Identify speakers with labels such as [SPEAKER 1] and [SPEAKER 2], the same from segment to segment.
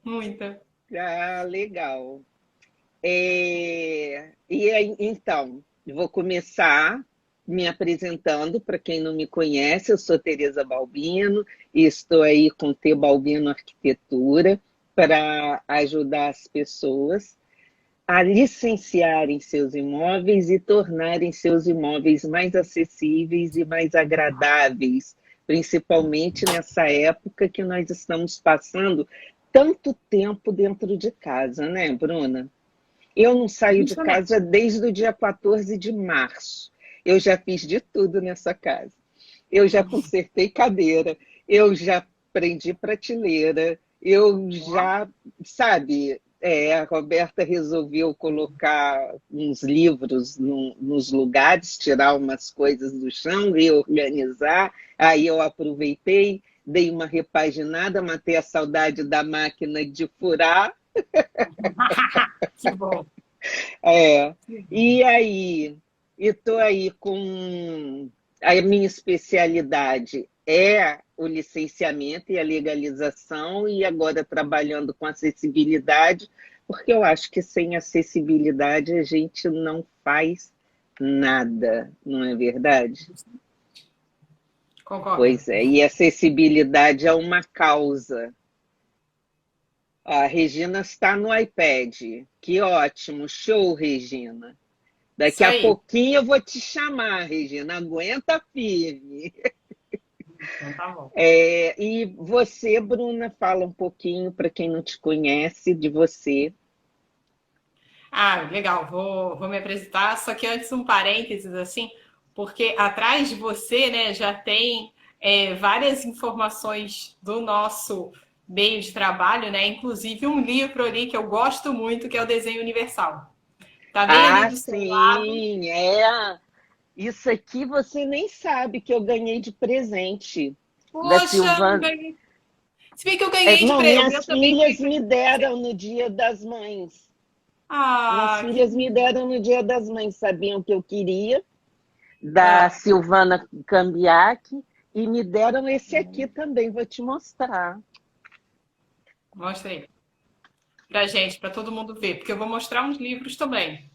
[SPEAKER 1] Muita.
[SPEAKER 2] Ah, legal. Então, eu vou começar me apresentando para quem não me conhece. Eu sou Tereza Balbino e estou aí com o T Balbino Arquitetura para ajudar as pessoas a licenciarem seus imóveis e tornarem seus imóveis mais acessíveis e mais agradáveis, principalmente nessa época que nós estamos passando tanto tempo dentro de casa, né, Bruna? Eu não saio de
[SPEAKER 1] Justamente.
[SPEAKER 2] casa desde o dia 14 de março. Eu já fiz de tudo nessa casa. Eu já consertei cadeira, eu já prendi prateleira, eu
[SPEAKER 1] Ó,
[SPEAKER 2] já, sabe, a Roberta resolveu colocar uns livros nos lugares, tirar umas coisas do chão, reorganizar. Aí eu aproveitei, dei uma repaginada, matei a saudade da máquina de furar.
[SPEAKER 1] que bom.
[SPEAKER 2] É, e aí, estou aí com a minha especialidade é o licenciamento e a legalização, e agora trabalhando com acessibilidade, porque eu acho que sem acessibilidade a gente não faz nada, não é verdade?
[SPEAKER 1] Concordo.
[SPEAKER 2] Pois é, e acessibilidade é uma causa. A Regina está no iPad. Que ótimo, show, Regina.
[SPEAKER 1] Isso
[SPEAKER 2] Daqui a
[SPEAKER 1] aí.
[SPEAKER 2] pouquinho eu vou te chamar, Regina. Aguenta firme.
[SPEAKER 1] Então tá bom.
[SPEAKER 2] E você, Bruna, fala um pouquinho para quem não te conhece de você.
[SPEAKER 1] Ah, legal. Vou me apresentar. Só que antes um parênteses assim, porque atrás de você, né, já tem várias informações do nosso meio de trabalho, né? Inclusive um livro ali que eu gosto muito, que é o Desenho Universal. Tá bem ali
[SPEAKER 2] Ah,
[SPEAKER 1] do seu lado.
[SPEAKER 2] sim, é. Isso aqui você nem sabe que eu ganhei de presente da
[SPEAKER 1] Poxa, não
[SPEAKER 2] Silvana.
[SPEAKER 1] ganhei. Se bem que eu ganhei de
[SPEAKER 2] Não,
[SPEAKER 1] presente. O meu
[SPEAKER 2] minhas
[SPEAKER 1] também foi
[SPEAKER 2] filhas me
[SPEAKER 1] presente.
[SPEAKER 2] deram no Dia das Mães. Minhas
[SPEAKER 1] Ah, que
[SPEAKER 2] filhas me
[SPEAKER 1] lindo.
[SPEAKER 2] deram no Dia das Mães, sabiam que eu queria, da
[SPEAKER 1] Ah,
[SPEAKER 2] Silvana Cambiac, e me deram esse aqui também, vou te mostrar.
[SPEAKER 1] mostra aí pra gente, pra todo mundo ver, porque eu vou mostrar uns livros também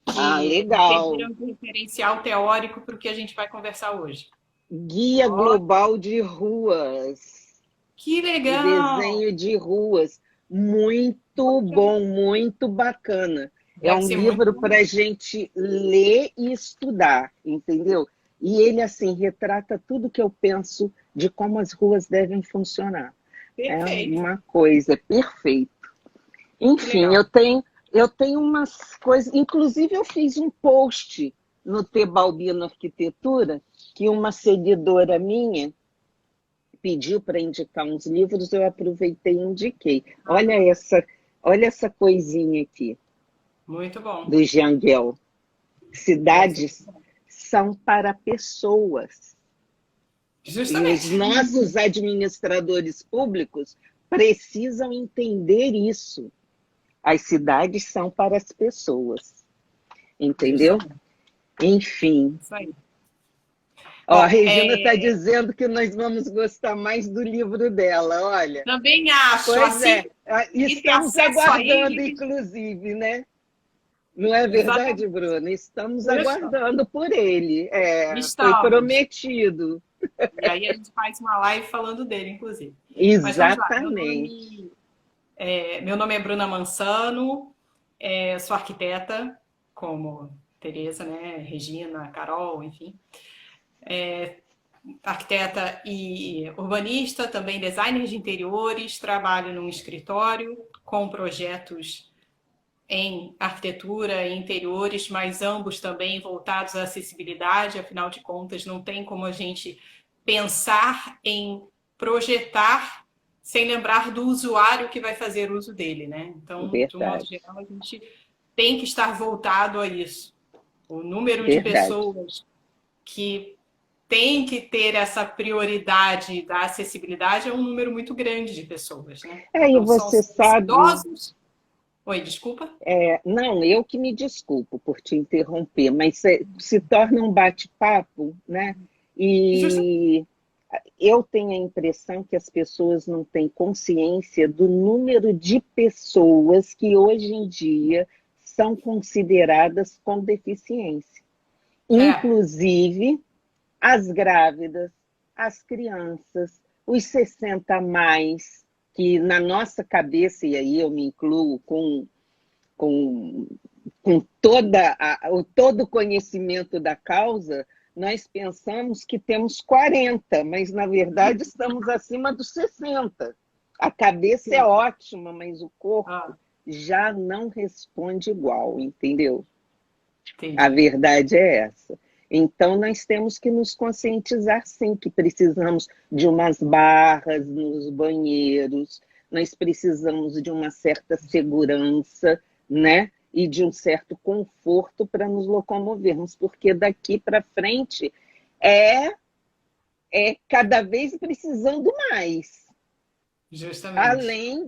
[SPEAKER 2] Ah,
[SPEAKER 1] que
[SPEAKER 2] legal.
[SPEAKER 1] serviram de referencial teórico para o que a gente vai conversar hoje.
[SPEAKER 2] Guia
[SPEAKER 1] Ó,
[SPEAKER 2] Global de Ruas,
[SPEAKER 1] que
[SPEAKER 2] de
[SPEAKER 1] legal!
[SPEAKER 2] desenho de ruas. Muito
[SPEAKER 1] Poxa,
[SPEAKER 2] bom, muito bacana. É
[SPEAKER 1] deve
[SPEAKER 2] um
[SPEAKER 1] ser muito
[SPEAKER 2] livro
[SPEAKER 1] bom
[SPEAKER 2] para a
[SPEAKER 1] mesmo.
[SPEAKER 2] gente ler e estudar, entendeu? E ele, assim, retrata tudo que eu penso de como as ruas devem funcionar. É
[SPEAKER 1] Perfeito,
[SPEAKER 2] uma coisa perfeita.
[SPEAKER 1] que
[SPEAKER 2] Enfim,
[SPEAKER 1] legal.
[SPEAKER 2] eu tenho umas coisas. Inclusive, eu fiz um post no Tebalbino Arquitetura, que uma seguidora minha pediu para indicar uns livros, eu aproveitei e indiquei. Olha essa coisinha aqui,
[SPEAKER 1] Muito bom.
[SPEAKER 2] do Jangel.
[SPEAKER 1] Deve ser muito
[SPEAKER 2] Cidades
[SPEAKER 1] bom.
[SPEAKER 2] são para pessoas. E os
[SPEAKER 1] Justamente.
[SPEAKER 2] nossos administradores públicos precisam entender isso. As cidades são para as pessoas, entendeu?
[SPEAKER 1] Justamente.
[SPEAKER 2] Enfim.
[SPEAKER 1] Isso aí.
[SPEAKER 2] Ó, a
[SPEAKER 1] Bom,
[SPEAKER 2] Regina está dizendo que nós vamos gostar mais do livro dela, olha.
[SPEAKER 1] também acho,
[SPEAKER 2] Pois
[SPEAKER 1] assim,
[SPEAKER 2] é,
[SPEAKER 1] que ter
[SPEAKER 2] estamos
[SPEAKER 1] acesso a
[SPEAKER 2] aguardando,
[SPEAKER 1] ele.
[SPEAKER 2] inclusive, né? Não é verdade,
[SPEAKER 1] Exatamente.
[SPEAKER 2] Bruna? Estamos
[SPEAKER 1] Estamos.
[SPEAKER 2] aguardando por ele. Foi
[SPEAKER 1] Estamos.
[SPEAKER 2] prometido.
[SPEAKER 1] E aí a gente faz uma live falando dele, inclusive. Mas vamos lá.
[SPEAKER 2] Exatamente.
[SPEAKER 1] Meu nome é Bruna Mansano, sou arquiteta, como Tereza, né? Regina, Carol, enfim. Arquiteta e urbanista, também designer de interiores, trabalho num escritório com projetos em arquitetura e interiores, mas ambos também voltados à acessibilidade, afinal de contas, não tem como a gente pensar em projetar sem lembrar do usuário que vai fazer uso dele, né? Então, de um modo
[SPEAKER 2] Verdade,
[SPEAKER 1] geral, a gente tem que estar voltado a isso. O número de
[SPEAKER 2] verdade.
[SPEAKER 1] pessoas que tem que ter essa prioridade da acessibilidade é um número muito grande de pessoas, né?
[SPEAKER 2] E
[SPEAKER 1] Não são
[SPEAKER 2] você
[SPEAKER 1] só os
[SPEAKER 2] sabe,
[SPEAKER 1] idosos. Oi, desculpa.
[SPEAKER 2] não, eu que me desculpo por te interromper, mas se torna um bate-papo, né?
[SPEAKER 1] Justa.
[SPEAKER 2] E eu tenho a impressão que as pessoas não têm consciência do número de pessoas que hoje em dia são consideradas com deficiência.
[SPEAKER 1] É,
[SPEAKER 2] Inclusive as grávidas, as crianças, os 60 a mais, que na nossa cabeça, e aí eu me incluo com, com todo o conhecimento da causa, nós pensamos que temos 40, mas na verdade estamos acima dos 60. A cabeça é
[SPEAKER 1] sim.
[SPEAKER 2] ótima, mas o corpo
[SPEAKER 1] Ah,
[SPEAKER 2] já não responde igual, entendeu? A
[SPEAKER 1] entendi.
[SPEAKER 2] verdade é essa. Então, nós temos que nos conscientizar, sim, que precisamos de umas barras nos banheiros, nós precisamos de uma certa segurança, né? E de um certo conforto para nos locomovermos, porque daqui para frente é, é cada vez precisando mais,
[SPEAKER 1] Justamente.
[SPEAKER 2] além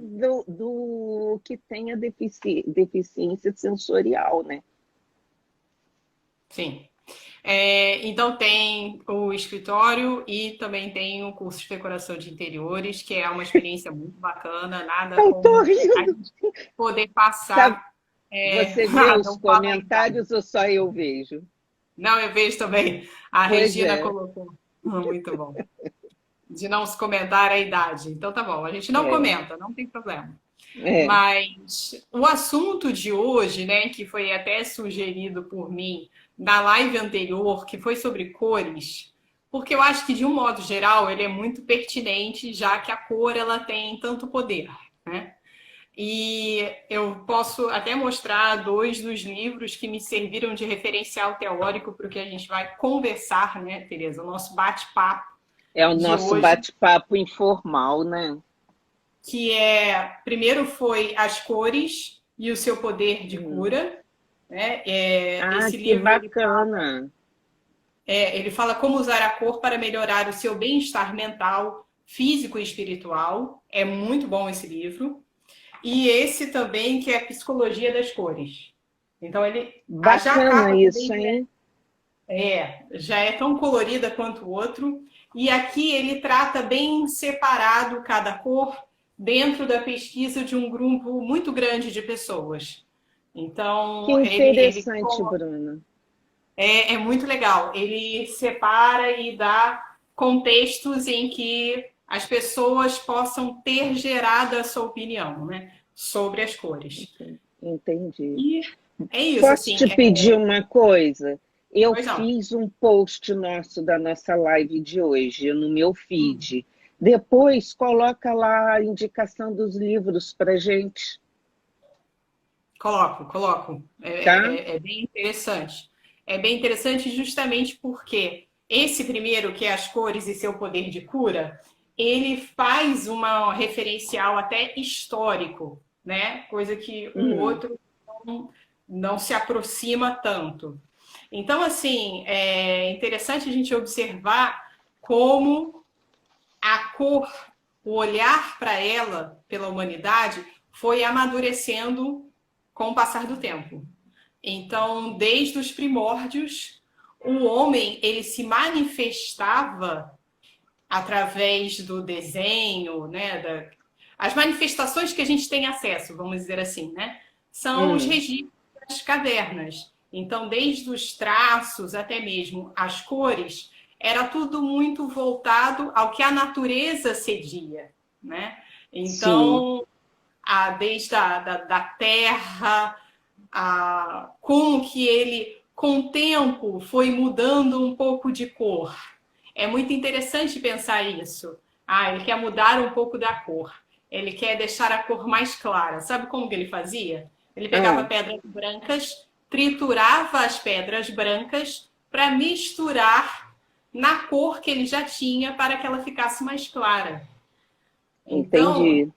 [SPEAKER 2] do que tenha deficiência sensorial, né?
[SPEAKER 1] Sim. Então tem o escritório e também tem o curso de decoração de interiores, que é uma experiência muito bacana, nada
[SPEAKER 2] Eu tô
[SPEAKER 1] como a
[SPEAKER 2] rindo.
[SPEAKER 1] gente poder
[SPEAKER 2] Sabe,
[SPEAKER 1] passar.
[SPEAKER 2] você vê
[SPEAKER 1] Ah,
[SPEAKER 2] os
[SPEAKER 1] não fala a idade.
[SPEAKER 2] comentários ou só eu vejo?
[SPEAKER 1] Não, eu vejo também. A
[SPEAKER 2] Pois
[SPEAKER 1] Regina
[SPEAKER 2] é,
[SPEAKER 1] colocou. Muito bom. De não se comentar a idade. Então tá bom, a gente não
[SPEAKER 2] é,
[SPEAKER 1] comenta, não tem problema.
[SPEAKER 2] é.
[SPEAKER 1] Mas o assunto de hoje, né, que foi até sugerido por mim na live anterior, que foi sobre cores, porque eu acho que de um modo geral ele é muito pertinente, já que a cor ela tem tanto poder, né? E eu posso até mostrar dois dos livros que me serviram de referencial teórico para o que a gente vai conversar, né, Tereza? O nosso bate-papo
[SPEAKER 2] É o
[SPEAKER 1] de
[SPEAKER 2] nosso
[SPEAKER 1] hoje,
[SPEAKER 2] bate-papo informal, né?
[SPEAKER 1] que primeiro foi As Cores e o Seu Poder de
[SPEAKER 2] Hum.
[SPEAKER 1] Cura, né?
[SPEAKER 2] Ah,
[SPEAKER 1] Esse
[SPEAKER 2] que
[SPEAKER 1] livro
[SPEAKER 2] bacana.
[SPEAKER 1] ele fala como usar a cor para melhorar o seu bem-estar mental, físico e espiritual. É muito bom esse livro. E esse também, que é a Psicologia das Cores. Então, já a
[SPEAKER 2] Bacana
[SPEAKER 1] capa
[SPEAKER 2] isso,
[SPEAKER 1] também
[SPEAKER 2] hein?
[SPEAKER 1] já é tão colorida quanto o outro. E aqui ele trata bem separado cada cor dentro da pesquisa de um grupo muito grande de pessoas.
[SPEAKER 2] Que
[SPEAKER 1] Então, ele
[SPEAKER 2] interessante, Bruna.
[SPEAKER 1] é muito legal. Ele separa e dá contextos em que as pessoas possam ter gerado a sua opinião, né, sobre as cores.
[SPEAKER 2] Entendi.
[SPEAKER 1] E é isso,
[SPEAKER 2] Posso
[SPEAKER 1] assim.
[SPEAKER 2] te pedir uma coisa? Eu
[SPEAKER 1] Pois não.
[SPEAKER 2] fiz um post nosso da nossa live de hoje no meu feed. Depois coloca lá a indicação dos livros para gente,
[SPEAKER 1] Coloco, coloco.
[SPEAKER 2] tá?
[SPEAKER 1] É bem interessante. É bem interessante justamente porque esse primeiro, que é As Cores e Seu Poder de Cura, ele faz uma referencial até histórico, né? Coisa que o
[SPEAKER 2] Hum,
[SPEAKER 1] outro não se aproxima tanto. Então, assim, é interessante a gente observar como a cor, o olhar para ela, pela humanidade, foi amadurecendo com o passar do tempo. Então, desde os primórdios, o homem ele se manifestava através do desenho, né? As manifestações que a gente tem acesso, vamos dizer assim, né? São os
[SPEAKER 2] hum,
[SPEAKER 1] registros das cavernas. Então, desde os traços até mesmo as cores, era tudo muito voltado ao que a natureza cedia, né?
[SPEAKER 2] sim,
[SPEAKER 1] Então, desde da terra, como que ele, com o tempo, foi mudando um pouco de cor. É muito interessante pensar isso. Ele quer mudar um pouco da cor. Ele quer deixar a cor mais clara. Sabe como que ele fazia? Ele pegava
[SPEAKER 2] ah,
[SPEAKER 1] pedras brancas, triturava as pedras brancas para misturar na cor que ele já tinha para que ela ficasse mais clara. Então,
[SPEAKER 2] entendi.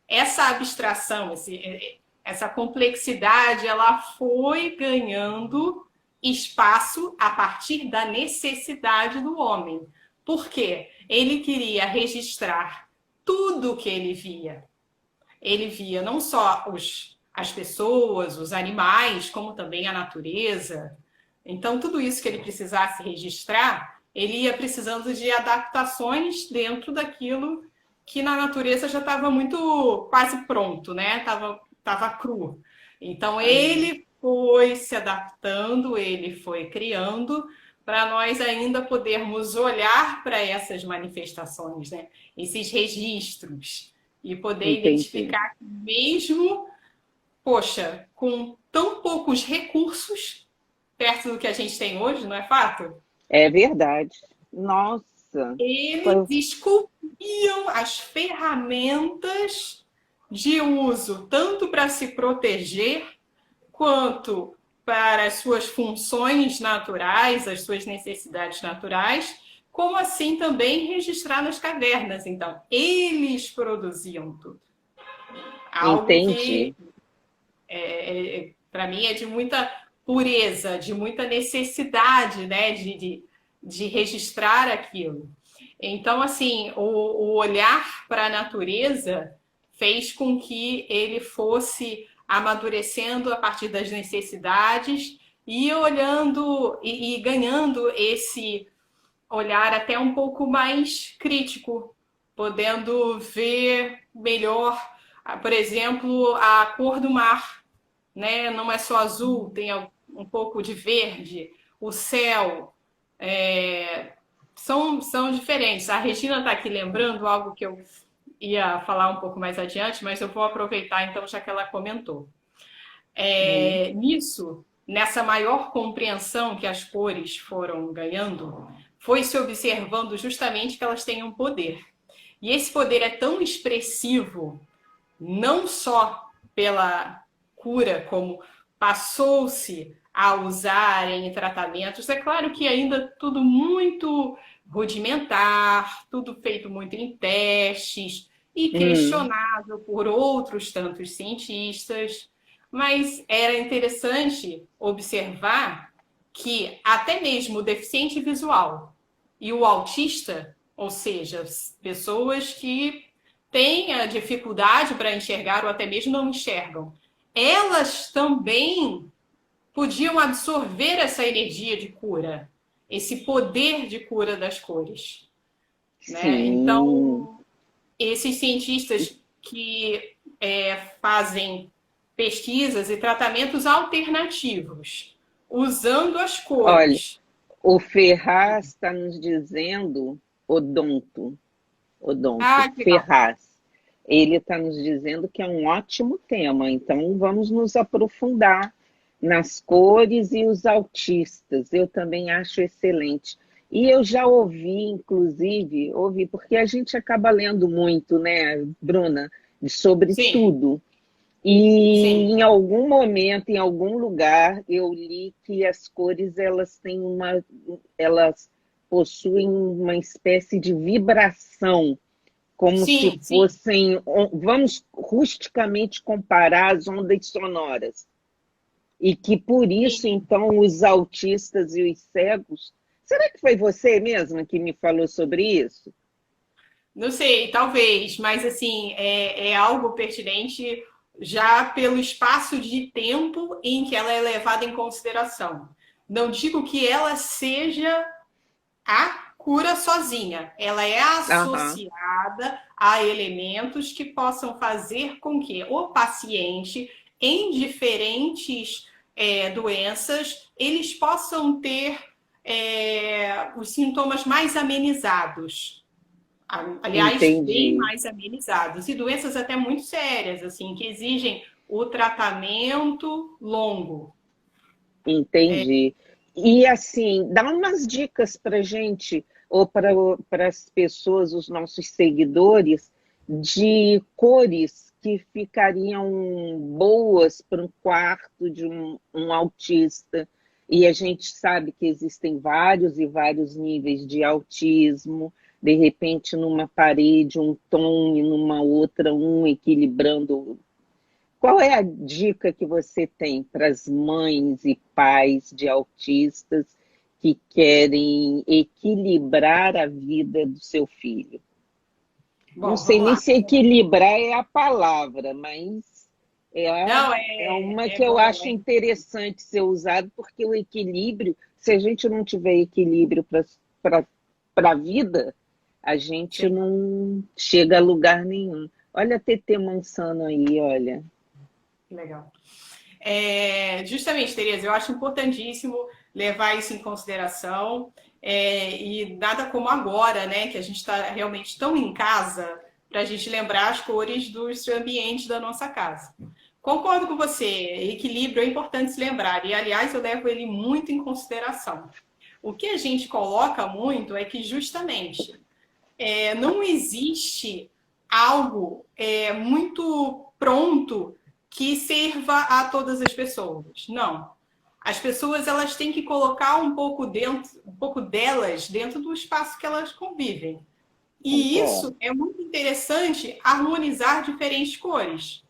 [SPEAKER 1] essa abstração, essa complexidade, ela foi ganhando espaço a partir da necessidade do homem. Por quê? Ele queria registrar tudo o que ele via. Ele via não só as pessoas, os animais, como também a natureza. Então, tudo isso que ele precisasse registrar, ele ia precisando de adaptações dentro daquilo que na natureza já estava muito quase pronto, né? Tava cru. Então ele foi se adaptando, ele foi criando para nós ainda podermos olhar para essas manifestações, né? Esses registros e poder
[SPEAKER 2] Entendi.
[SPEAKER 1] identificar que mesmo, poxa, com tão poucos recursos perto do que a gente tem hoje, não é fato?
[SPEAKER 2] É verdade. Nossa.
[SPEAKER 1] Eles
[SPEAKER 2] Foi-
[SPEAKER 1] esculpiam as ferramentas de uso, tanto para se proteger, quanto para as suas funções naturais, as suas necessidades naturais, como assim também registrar nas cavernas. Então, eles produziam tudo. Algo que,
[SPEAKER 2] Entendi.
[SPEAKER 1] para mim, é de muita pureza, de muita necessidade, né, de registrar aquilo. Então, assim, o olhar para a natureza fez com que ele fosse amadurecendo a partir das necessidades e olhando e ganhando esse olhar até um pouco mais crítico, podendo ver melhor, por exemplo, a cor do mar, né? Não é só azul, tem um pouco de verde, o céu, são diferentes. A Regina está aqui lembrando algo que eu ia falar um pouco mais adiante, mas eu vou aproveitar então, já que ela comentou.
[SPEAKER 2] Uhum.
[SPEAKER 1] Nisso, nessa maior compreensão que as cores foram ganhando, foi se observando justamente que elas têm um poder. E esse poder é tão expressivo, não só pela cura, como passou-se a usar em tratamentos. É claro que ainda tudo muito rudimentar, tudo feito muito em testes e
[SPEAKER 2] Hum.
[SPEAKER 1] questionável por outros tantos cientistas, mas era interessante observar que até mesmo o deficiente visual e o autista, ou seja, pessoas que têm a dificuldade para enxergar ou até mesmo não enxergam, elas também podiam absorver essa energia de cura, esse poder de cura das cores, né?
[SPEAKER 2] Sim.
[SPEAKER 1] Então, esses cientistas que fazem pesquisas e tratamentos alternativos usando as
[SPEAKER 2] Olha,
[SPEAKER 1] cores.
[SPEAKER 2] o Ferraz está nos dizendo odonto, odonto,
[SPEAKER 1] Ah, que legal.
[SPEAKER 2] Ferraz. Ele está nos dizendo que é um ótimo tema, então vamos nos aprofundar nas cores e os autistas. Eu também acho excelente. E eu já ouvi, inclusive, ouvi, porque a gente acaba lendo muito, né, Bruna, sobre
[SPEAKER 1] Sim,
[SPEAKER 2] tudo. E
[SPEAKER 1] sim.
[SPEAKER 2] em algum momento, em algum lugar, eu li que as cores elas têm elas possuem uma espécie de vibração, como se
[SPEAKER 1] Sim, sim.
[SPEAKER 2] fossem, vamos rusticamente comparar as ondas sonoras. E que por isso,
[SPEAKER 1] Sim.
[SPEAKER 2] então, os autistas e os cegos. Será que foi você mesma que me falou sobre isso?
[SPEAKER 1] Não sei, talvez, mas assim, é algo pertinente já pelo espaço de tempo em que ela é levada em consideração. Não digo que ela seja a cura sozinha, ela é
[SPEAKER 2] Aham,
[SPEAKER 1] associada a elementos que possam fazer com que o paciente, em diferentes doenças, eles possam ter os sintomas mais amenizados. Aliás, bem
[SPEAKER 2] entendi,
[SPEAKER 1] mais amenizados. E doenças até muito sérias, assim, que exigem o tratamento longo.
[SPEAKER 2] entendi. E assim, dá umas dicas para gente, ou para as pessoas, os nossos seguidores, de cores que ficariam boas para um quarto de um autista. E a gente sabe que existem vários e vários níveis de autismo. De repente, numa parede, um tom, e numa outra, um equilibrando. Qual é a dica que você tem para as mães e pais de autistas que querem equilibrar a vida do seu filho? Não
[SPEAKER 1] Bom,
[SPEAKER 2] sei
[SPEAKER 1] vamos
[SPEAKER 2] nem
[SPEAKER 1] lá.
[SPEAKER 2] se equilibrar é a palavra, mas
[SPEAKER 1] Não,
[SPEAKER 2] é uma
[SPEAKER 1] é
[SPEAKER 2] que eu
[SPEAKER 1] bom,
[SPEAKER 2] acho interessante ser usado, porque o equilíbrio, se a gente não tiver equilíbrio para a vida, a gente
[SPEAKER 1] Sim.
[SPEAKER 2] não chega a lugar nenhum. Olha a TT Mansano aí, olha.
[SPEAKER 1] Legal. Justamente, Tereza, eu acho importantíssimo levar isso em consideração. E nada como agora, né, que a gente está realmente tão em casa, para a gente lembrar as cores dos ambientes da nossa casa. Concordo com você, equilíbrio é importante se lembrar, e aliás eu levo ele muito em consideração. O que a gente coloca muito é que justamente não existe algo muito pronto que sirva a todas as pessoas. Não. As pessoas elas têm que colocar um pouco delas dentro do espaço que elas convivem. E
[SPEAKER 2] Concordo.
[SPEAKER 1] isso é muito interessante harmonizar diferentes cores.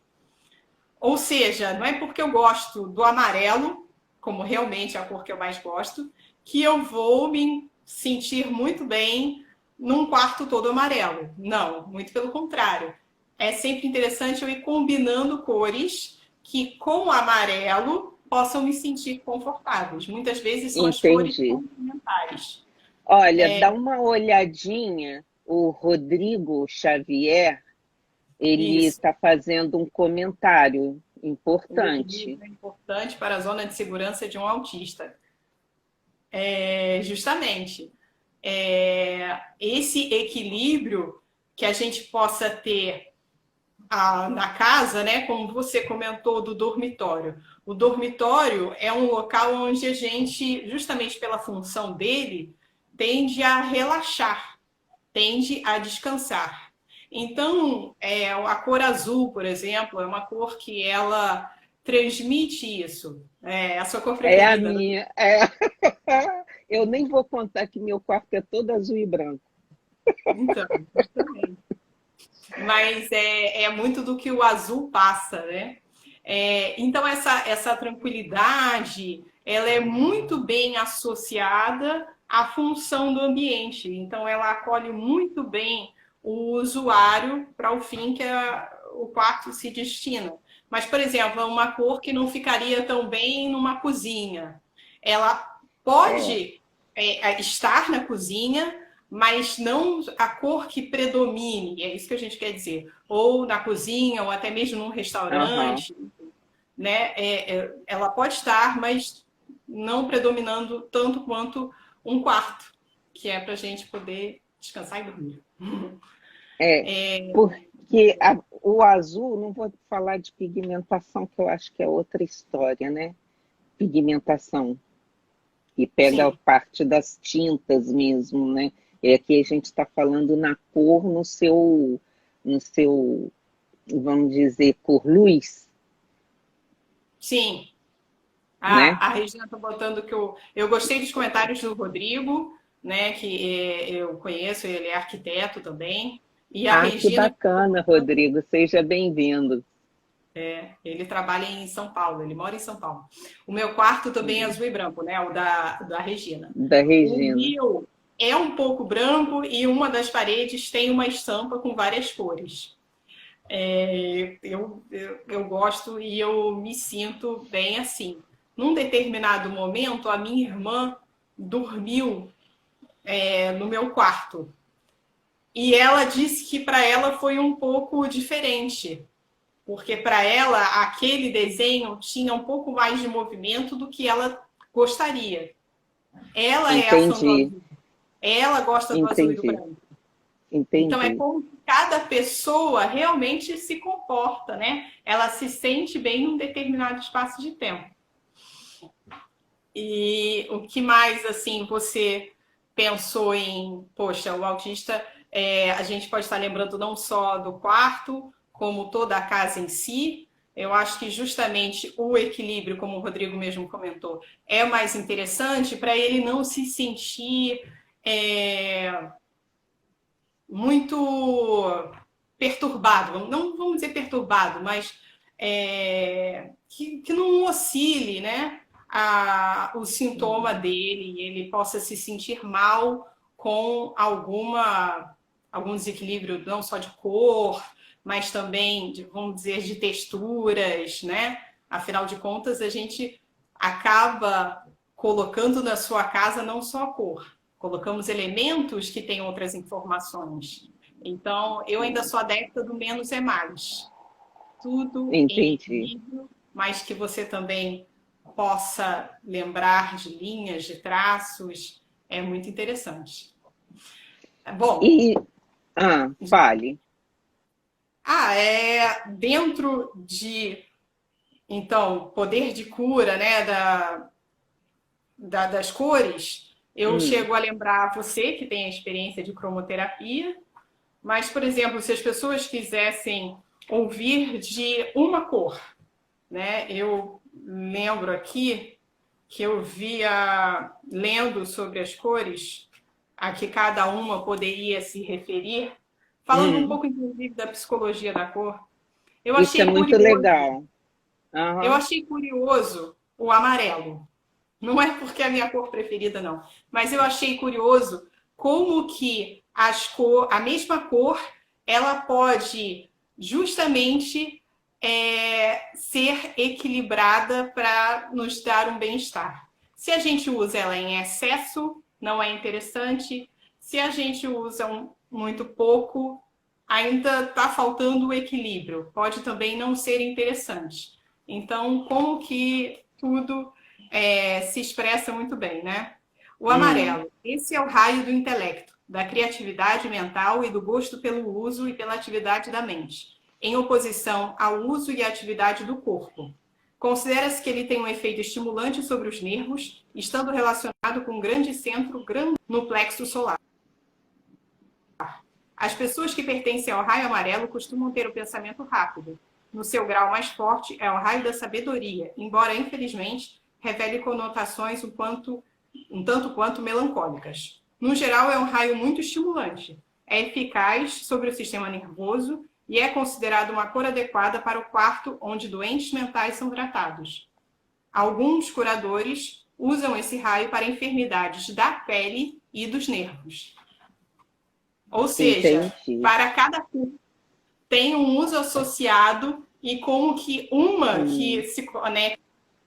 [SPEAKER 1] Ou seja, não é porque eu gosto do amarelo, como realmente é a cor que eu mais gosto, que eu vou me sentir muito bem num quarto todo amarelo. Não, muito pelo contrário. É sempre interessante eu ir combinando cores que, com o amarelo, possam me sentir confortáveis. Muitas vezes são as cores
[SPEAKER 2] Entendi.
[SPEAKER 1] complementares.
[SPEAKER 2] Olha, dá uma olhadinha, o Rodrigo Xavier, ele
[SPEAKER 1] Isso.
[SPEAKER 2] está fazendo um comentário
[SPEAKER 1] O
[SPEAKER 2] importante.
[SPEAKER 1] equilíbrio é importante para a zona de segurança de um autista. Justamente. Esse equilíbrio que a gente possa ter na casa, né? Como você comentou do dormitório. O dormitório é um local onde a gente, justamente pela função dele, tende a relaxar, tende a descansar. Então, a cor azul, por exemplo, é uma cor que ela transmite isso. É a sua cor
[SPEAKER 2] É a
[SPEAKER 1] preferida, né?
[SPEAKER 2] minha. É. Eu nem vou contar que meu quarto é todo azul e branco.
[SPEAKER 1] Então, justamente. Mas é muito do que o azul passa, né? Então, essa tranquilidade, ela é muito bem associada à função do ambiente. Então, ela acolhe muito bem o usuário para o fim que o quarto se destina. Mas, por exemplo, uma cor que não ficaria tão bem numa cozinha. Ela
[SPEAKER 2] É.
[SPEAKER 1] pode estar na cozinha, mas não a cor que predomine, é isso que a gente quer dizer. Ou na cozinha, ou até mesmo num
[SPEAKER 2] Aham.
[SPEAKER 1] restaurante, né? Ela pode estar, mas não predominando tanto quanto um quarto, que é para a gente poder descansar e dormir.
[SPEAKER 2] É. Porque o azul, não vou falar de pigmentação, que eu acho que é outra história, né? Pigmentação, que pega a
[SPEAKER 1] Sim,
[SPEAKER 2] parte das tintas mesmo, né? É que a gente está falando na cor no seu, vamos dizer, cor luz,
[SPEAKER 1] sim.
[SPEAKER 2] né?
[SPEAKER 1] A Regina está botando que eu gostei dos comentários do Rodrigo, né? Que eu conheço, ele é arquiteto também. E a
[SPEAKER 2] Ah, que
[SPEAKER 1] Regina
[SPEAKER 2] bacana, Rodrigo. Seja bem-vindo.
[SPEAKER 1] ele trabalha em São Paulo, ele mora em São Paulo. O meu quarto também é azul e branco, né? O da Regina.
[SPEAKER 2] Da
[SPEAKER 1] O
[SPEAKER 2] Regina.
[SPEAKER 1] meu é um pouco branco e uma das paredes tem uma estampa com várias cores. Eu gosto e eu me sinto bem assim. Num determinado momento, a minha irmã dormiu no meu quarto. E ela disse que para ela foi um pouco diferente, porque para ela aquele desenho tinha um pouco mais de movimento do que ela gostaria. Ela é a fã do
[SPEAKER 2] Entendi,
[SPEAKER 1] azul, ela gosta do azul e do
[SPEAKER 2] entendi,
[SPEAKER 1] branco. Então é
[SPEAKER 2] entendi.
[SPEAKER 1] como que cada pessoa realmente se comporta, né? Ela se sente bem num determinado espaço de tempo. E o que mais assim você pensou em, poxa, o autista, a gente pode estar lembrando não só do quarto, como toda a casa em si. Eu acho que justamente o equilíbrio, como o Rodrigo mesmo comentou, é mais interessante para ele não se sentir muito perturbado, não vamos dizer perturbado, mas que não oscile, né? O sintoma dele, ele possa se sentir mal com algum desequilíbrio, não só de cor, mas também, vamos dizer, de texturas, né? Afinal de contas, a gente acaba colocando na sua casa não só a cor, colocamos elementos que têm outras informações. Então, eu ainda sou adepta do menos é mais. Tudo em
[SPEAKER 2] Entendi.
[SPEAKER 1] equilíbrio, mas que você também possa lembrar de linhas, de traços, é muito interessante. Bom,
[SPEAKER 2] E, fale.
[SPEAKER 1] dentro de, então, poder de cura, né, das cores, eu chego a lembrar você que tem a experiência de cromoterapia, mas, por exemplo, se as pessoas quisessem ouvir de uma cor, né, eu lembro aqui que eu via, lendo sobre as cores, a que cada uma poderia se referir, falando um pouco, inclusive, da psicologia da cor. Eu
[SPEAKER 2] Isso é
[SPEAKER 1] achei
[SPEAKER 2] muito
[SPEAKER 1] curioso,
[SPEAKER 2] legal.
[SPEAKER 1] eu
[SPEAKER 2] Aham.
[SPEAKER 1] achei curioso o amarelo. Não é porque é a minha cor preferida, não. Mas eu achei curioso como que a mesma cor ela pode justamente ser equilibrada para nos dar um bem-estar. Se a gente usa ela em excesso, não é interessante. Se a gente usa muito pouco, ainda está faltando o equilíbrio. Pode também não ser interessante. Então, como que tudo se expressa muito bem, né? O
[SPEAKER 2] Hum.
[SPEAKER 1] amarelo, esse é o raio do intelecto, da criatividade mental e do gosto pelo uso e pela atividade da mente, em oposição ao uso e à atividade do corpo. Considera-se que ele tem um efeito estimulante sobre os nervos, estando relacionado com um grande centro no plexo solar. As pessoas que pertencem ao raio amarelo costumam ter o pensamento rápido. No seu grau mais forte é o raio da sabedoria, embora, infelizmente, revele conotações um tanto quanto melancólicas. No geral, é um raio muito estimulante. É eficaz sobre o sistema nervoso e é considerado uma cor adequada para o quarto onde doentes mentais são tratados. Alguns curadores usam esse raio para enfermidades da pele e dos nervos. Ou seja,
[SPEAKER 2] Entendi.
[SPEAKER 1] para cada cor tem um uso associado e como que uma que
[SPEAKER 2] Hum.
[SPEAKER 1] se conecta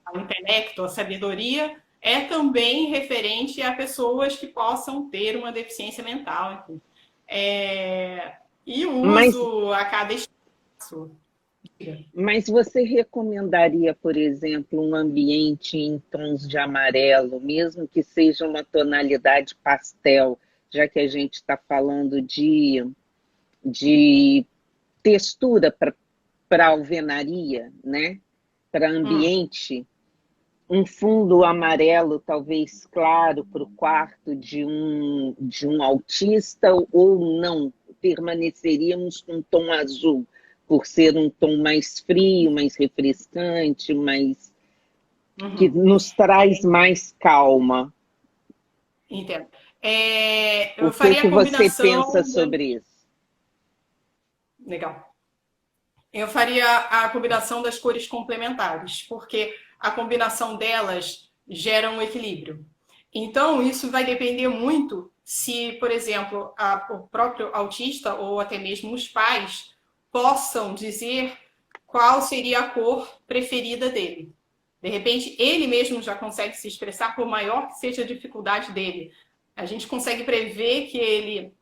[SPEAKER 1] ao intelecto, à sabedoria, é também referente a pessoas que possam ter uma deficiência mental. Enfim. E o
[SPEAKER 2] Mas,
[SPEAKER 1] uso a cada espaço.
[SPEAKER 2] mas você recomendaria, por exemplo, um ambiente em tons de amarelo, mesmo que seja uma tonalidade pastel, já que a gente está falando de textura para alvenaria, né? Para
[SPEAKER 1] Hum.
[SPEAKER 2] ambiente, um fundo amarelo, talvez claro, para o quarto de um autista, ou não, permaneceríamos com um tom azul, por ser um tom mais frio, mais refrescante, mais que
[SPEAKER 1] Uhum.
[SPEAKER 2] nos traz mais calma.
[SPEAKER 1] Entendo.
[SPEAKER 2] O
[SPEAKER 1] Eu
[SPEAKER 2] que
[SPEAKER 1] faria a
[SPEAKER 2] que você pensa
[SPEAKER 1] combinação.
[SPEAKER 2] sobre isso?
[SPEAKER 1] Legal. Eu faria a combinação das cores complementares, porque a combinação delas gera um equilíbrio. Então, isso vai depender muito se, por exemplo, o próprio autista ou até mesmo os pais possam dizer qual seria a cor preferida dele. De repente, ele mesmo já consegue se expressar, por maior que seja a dificuldade dele. A gente consegue prever que ele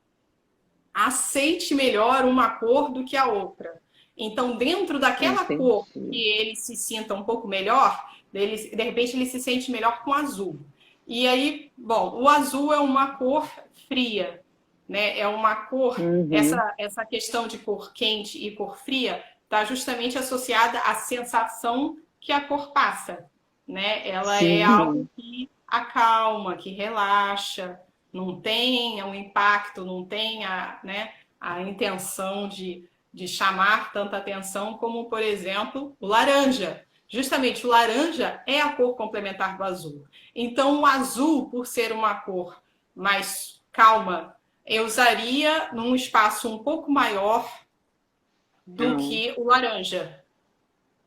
[SPEAKER 1] aceite melhor uma cor do que a outra. Então, dentro daquela cor
[SPEAKER 2] Entendi.
[SPEAKER 1] que ele se sinta um pouco melhor, de repente ele se sente melhor com azul. E aí, bom, o azul é uma cor fria, né? É uma cor,
[SPEAKER 2] Uhum.
[SPEAKER 1] essa questão de cor quente e cor fria está justamente associada à sensação que a cor passa, né? Ela é algo
[SPEAKER 2] Sim,
[SPEAKER 1] que acalma, que relaxa, não tem um impacto, não tem a intenção de chamar tanta atenção como, por exemplo, o laranja. Justamente o laranja é a cor complementar do azul. Então, o azul, por ser uma cor mais calma, eu usaria num espaço um pouco maior do
[SPEAKER 2] não,
[SPEAKER 1] que o laranja,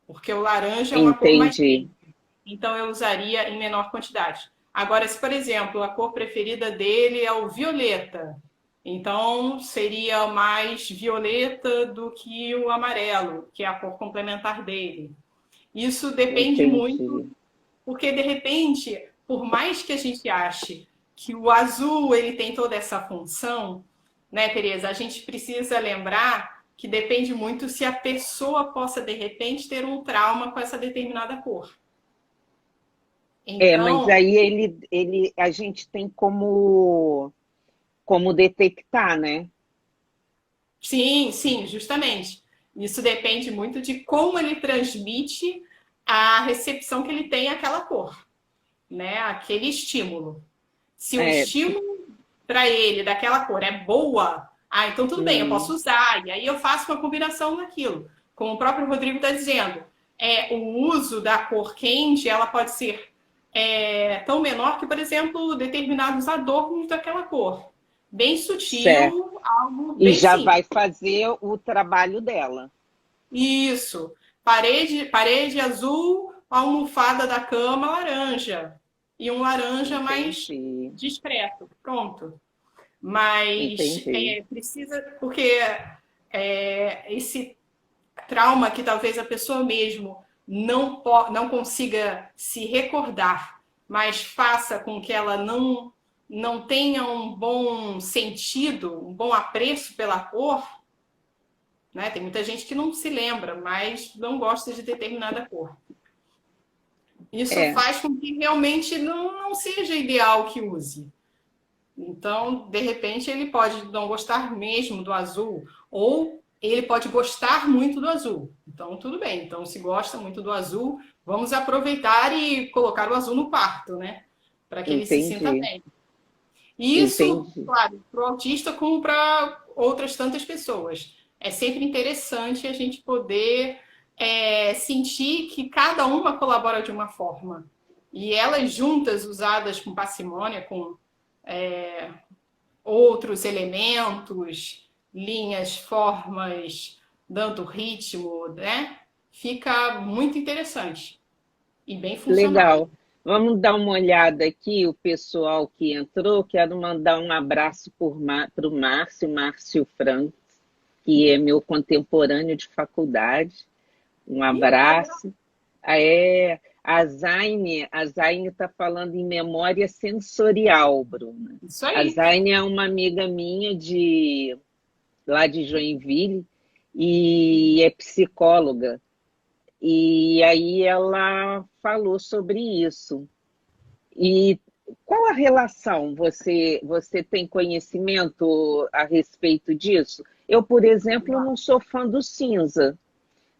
[SPEAKER 1] porque o laranja é uma cor mais
[SPEAKER 2] entendi.
[SPEAKER 1] quente. Então, eu usaria em menor quantidade. Agora, se, por exemplo, a cor preferida dele é o violeta, então seria mais violeta do que o amarelo, que é a cor complementar dele. Isso depende muito,
[SPEAKER 2] Entendi.
[SPEAKER 1] porque de repente, por mais que a gente ache que o azul ele tem toda essa função, né, Tereza? A gente precisa lembrar que depende muito se a pessoa possa, de repente, ter um trauma com essa determinada cor.
[SPEAKER 2] Mas
[SPEAKER 1] Então,
[SPEAKER 2] aí a gente tem como detectar, né?
[SPEAKER 1] sim, sim, justamente. Isso depende muito de como ele transmite a recepção que ele tem àquela cor, né? Aquele estímulo. Se o
[SPEAKER 2] É,
[SPEAKER 1] estímulo para ele daquela cor é boa, então tudo bem, eu posso
[SPEAKER 2] hum,
[SPEAKER 1] usar. E aí eu faço uma combinação daquilo. Como o próprio Rodrigo está dizendo, o uso da cor quente, ela pode ser tão menor que, por exemplo, determinados adornos daquela cor. Bem
[SPEAKER 2] certo.
[SPEAKER 1] sutil, algo
[SPEAKER 2] E
[SPEAKER 1] bem
[SPEAKER 2] já
[SPEAKER 1] simples.
[SPEAKER 2] vai fazer o trabalho dela.
[SPEAKER 1] Isso. Parede azul, almofada da cama laranja. E um laranja mais
[SPEAKER 2] Entendi,
[SPEAKER 1] discreto. Pronto. Mas
[SPEAKER 2] entendi.
[SPEAKER 1] precisa, porque esse trauma que talvez a pessoa mesmo não consiga se recordar, mas faça com que ela não tenha um bom sentido, um bom apreço pela cor, né? Tem muita gente que não se lembra, mas não gosta de determinada cor. Isso
[SPEAKER 2] É,
[SPEAKER 1] faz com que realmente não seja ideal que use. Então, de repente, ele pode não gostar mesmo do azul, ou ele pode gostar muito do azul. Então, tudo bem. Então, se gosta muito do azul, vamos aproveitar e colocar o azul no quarto, né? Para que ele se sinta
[SPEAKER 2] entendi,
[SPEAKER 1] bem. E isso,
[SPEAKER 2] entendi.
[SPEAKER 1] claro, para o autista como para outras tantas pessoas. É sempre interessante a gente poder sentir que cada uma colabora de uma forma. E elas juntas, usadas com parcimônia, com outros elementos, linhas, formas, dando ritmo, né? Fica muito interessante e bem funcional.
[SPEAKER 2] Legal. Vamos dar uma olhada aqui, o pessoal que entrou. Quero mandar um abraço para o Márcio Franco, que é meu contemporâneo de faculdade. Um
[SPEAKER 1] Ih, legal.
[SPEAKER 2] abraço. A Zaine está falando em memória sensorial, Bruna.
[SPEAKER 1] Isso
[SPEAKER 2] A
[SPEAKER 1] aí.
[SPEAKER 2] Zaine é uma amiga minha lá de Joinville e é psicóloga. E aí ela falou sobre isso. E qual a relação? Você tem conhecimento a respeito disso? Eu, por exemplo, não sou fã do cinza,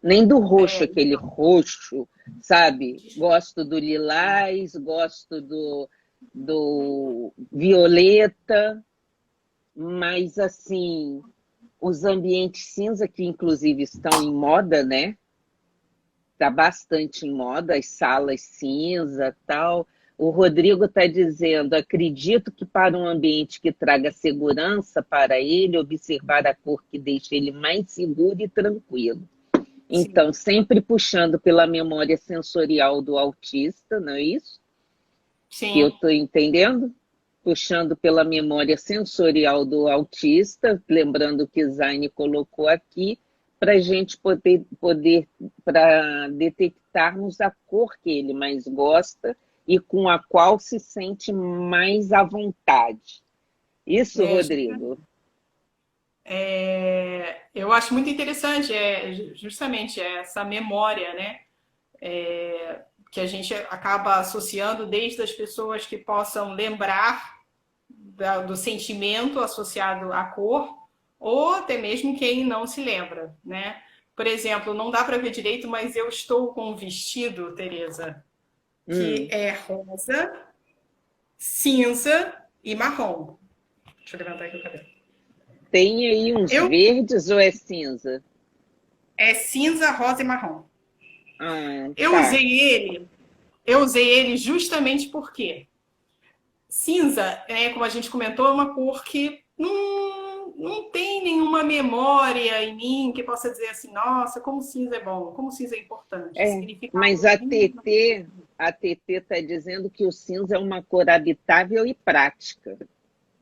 [SPEAKER 2] nem do roxo, aquele
[SPEAKER 1] Então,
[SPEAKER 2] roxo, sabe? Gosto do lilás, gosto do violeta, mas assim, os ambientes cinza, que inclusive estão em moda, né? Está bastante em moda, as salas cinza, tal. O Rodrigo está dizendo: acredito que para um ambiente que traga segurança para ele, observar a cor que deixa ele mais seguro e tranquilo.
[SPEAKER 1] sim,
[SPEAKER 2] Então, sempre puxando pela memória sensorial do autista, não é isso? Que eu
[SPEAKER 1] sim,
[SPEAKER 2] estou entendendo? Puxando pela memória sensorial do autista, lembrando que Zaine colocou aqui, para a gente poder para detectarmos a cor que ele mais gosta e com a qual se sente mais à vontade. Isso,
[SPEAKER 1] é,
[SPEAKER 2] Rodrigo?
[SPEAKER 1] eu acho muito interessante, justamente essa memória, né? Que a gente acaba associando desde as pessoas que possam lembrar do sentimento associado à cor, ou até mesmo quem não se lembra, né? Por exemplo, não dá para ver direito, mas eu estou com um vestido, Tereza, que
[SPEAKER 2] Hum.
[SPEAKER 1] é rosa, cinza e marrom. Deixa eu levantar aqui o cabelo.
[SPEAKER 2] Tem aí uns
[SPEAKER 1] Eu
[SPEAKER 2] verdes ou é cinza?
[SPEAKER 1] É cinza, rosa e marrom.
[SPEAKER 2] Ah,
[SPEAKER 1] Eu
[SPEAKER 2] tá.
[SPEAKER 1] usei ele, eu usei ele justamente porque cinza, como a gente comentou, é uma cor que não tem nenhuma memória em mim que possa dizer assim, nossa, como cinza é bom, como cinza é importante.
[SPEAKER 2] Mas
[SPEAKER 1] Significado nenhum.
[SPEAKER 2] A TT está dizendo que o cinza é uma cor habitável e prática.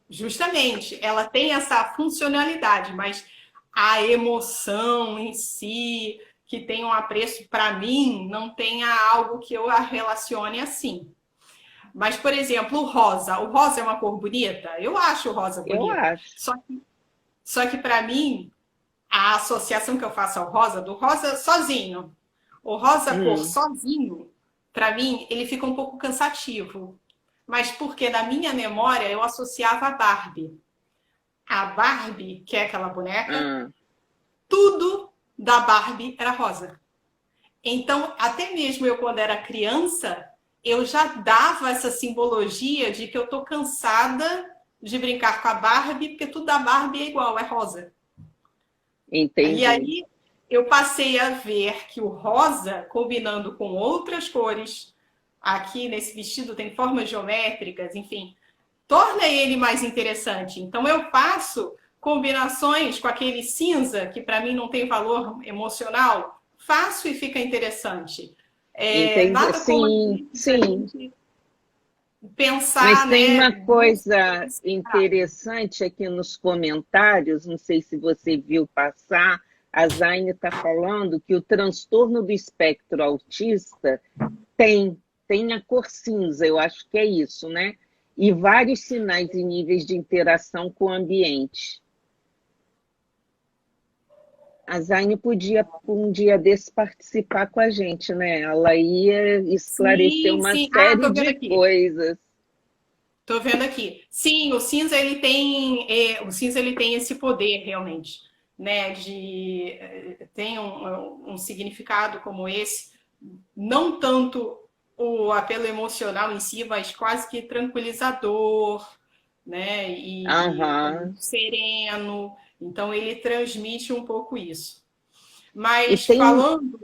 [SPEAKER 1] Justamente, ela tem essa funcionalidade, mas a emoção em si, que tem um apreço para mim, não tenha algo que eu a relacione assim. Mas, por exemplo, o rosa é uma cor bonita? Eu acho o rosa
[SPEAKER 2] Eu
[SPEAKER 1] bonito.
[SPEAKER 2] acho.
[SPEAKER 1] Só que para mim, a associação que eu faço ao rosa, do rosa sozinho, o rosa cor
[SPEAKER 2] Hum,
[SPEAKER 1] sozinho, para mim, ele fica um pouco cansativo. Mas porque na minha memória eu associava a Barbie. A Barbie, que é aquela boneca,
[SPEAKER 2] ah,
[SPEAKER 1] tudo da Barbie era rosa. Então, até mesmo eu, quando era criança, eu já dava essa simbologia de que eu tô cansada de brincar com a Barbie, porque tudo da Barbie é igual, é rosa. E
[SPEAKER 2] entendi.
[SPEAKER 1] aí eu passei a ver que o rosa, combinando com outras cores, aqui nesse vestido tem formas geométricas, enfim, torna ele mais interessante. Então eu faço combinações com aquele cinza, que para mim não tem valor emocional, faço e fica interessante.
[SPEAKER 2] Entendi.
[SPEAKER 1] Nada como a
[SPEAKER 2] Sim,
[SPEAKER 1] gente,
[SPEAKER 2] sim. Mas
[SPEAKER 1] pensar,
[SPEAKER 2] tem
[SPEAKER 1] né,
[SPEAKER 2] uma
[SPEAKER 1] duas
[SPEAKER 2] coisa
[SPEAKER 1] cores separadas.
[SPEAKER 2] interessante aqui nos comentários, não sei se você viu passar, a Zaine está falando que o transtorno do espectro autista tem, tem a cor cinza, eu acho que é isso, né? E vários sinais e níveis de interação com o ambiente. A Zaine podia, um dia desse, participar com a gente, né? Ela ia esclarecer
[SPEAKER 1] Sim,
[SPEAKER 2] uma
[SPEAKER 1] sim. Ah,
[SPEAKER 2] série
[SPEAKER 1] tô vendo
[SPEAKER 2] de
[SPEAKER 1] aqui.
[SPEAKER 2] coisas.
[SPEAKER 1] Tô vendo aqui. Sim, o cinza ele tem esse poder realmente, né? Tem um significado como esse, não tanto o apelo emocional em si, mas quase que tranquilizador, né? E como
[SPEAKER 2] Aham.
[SPEAKER 1] sereno. Então ele transmite um pouco isso.
[SPEAKER 2] E
[SPEAKER 1] Mas
[SPEAKER 2] tem um.
[SPEAKER 1] falando,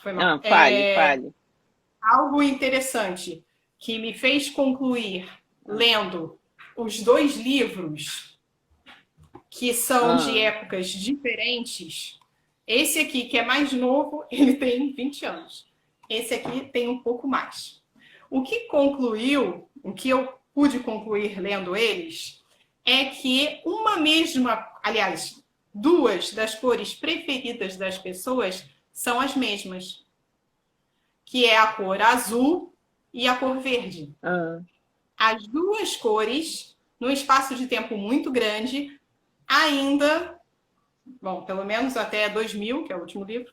[SPEAKER 1] foi mal.
[SPEAKER 2] Ah, fale, fale.
[SPEAKER 1] Algo interessante que me fez concluir lendo os dois livros, que são de
[SPEAKER 2] Ah,
[SPEAKER 1] épocas diferentes. Esse aqui, que é mais novo, ele tem 20 anos. Esse aqui tem um pouco mais. O que eu pude concluir lendo eles, é que uma mesma, aliás, duas das cores preferidas das pessoas são as mesmas, que é a cor azul e a cor verde.
[SPEAKER 2] ah.
[SPEAKER 1] As duas cores, num espaço de tempo muito grande, ainda, bom, pelo menos até 2000, que é o último livro,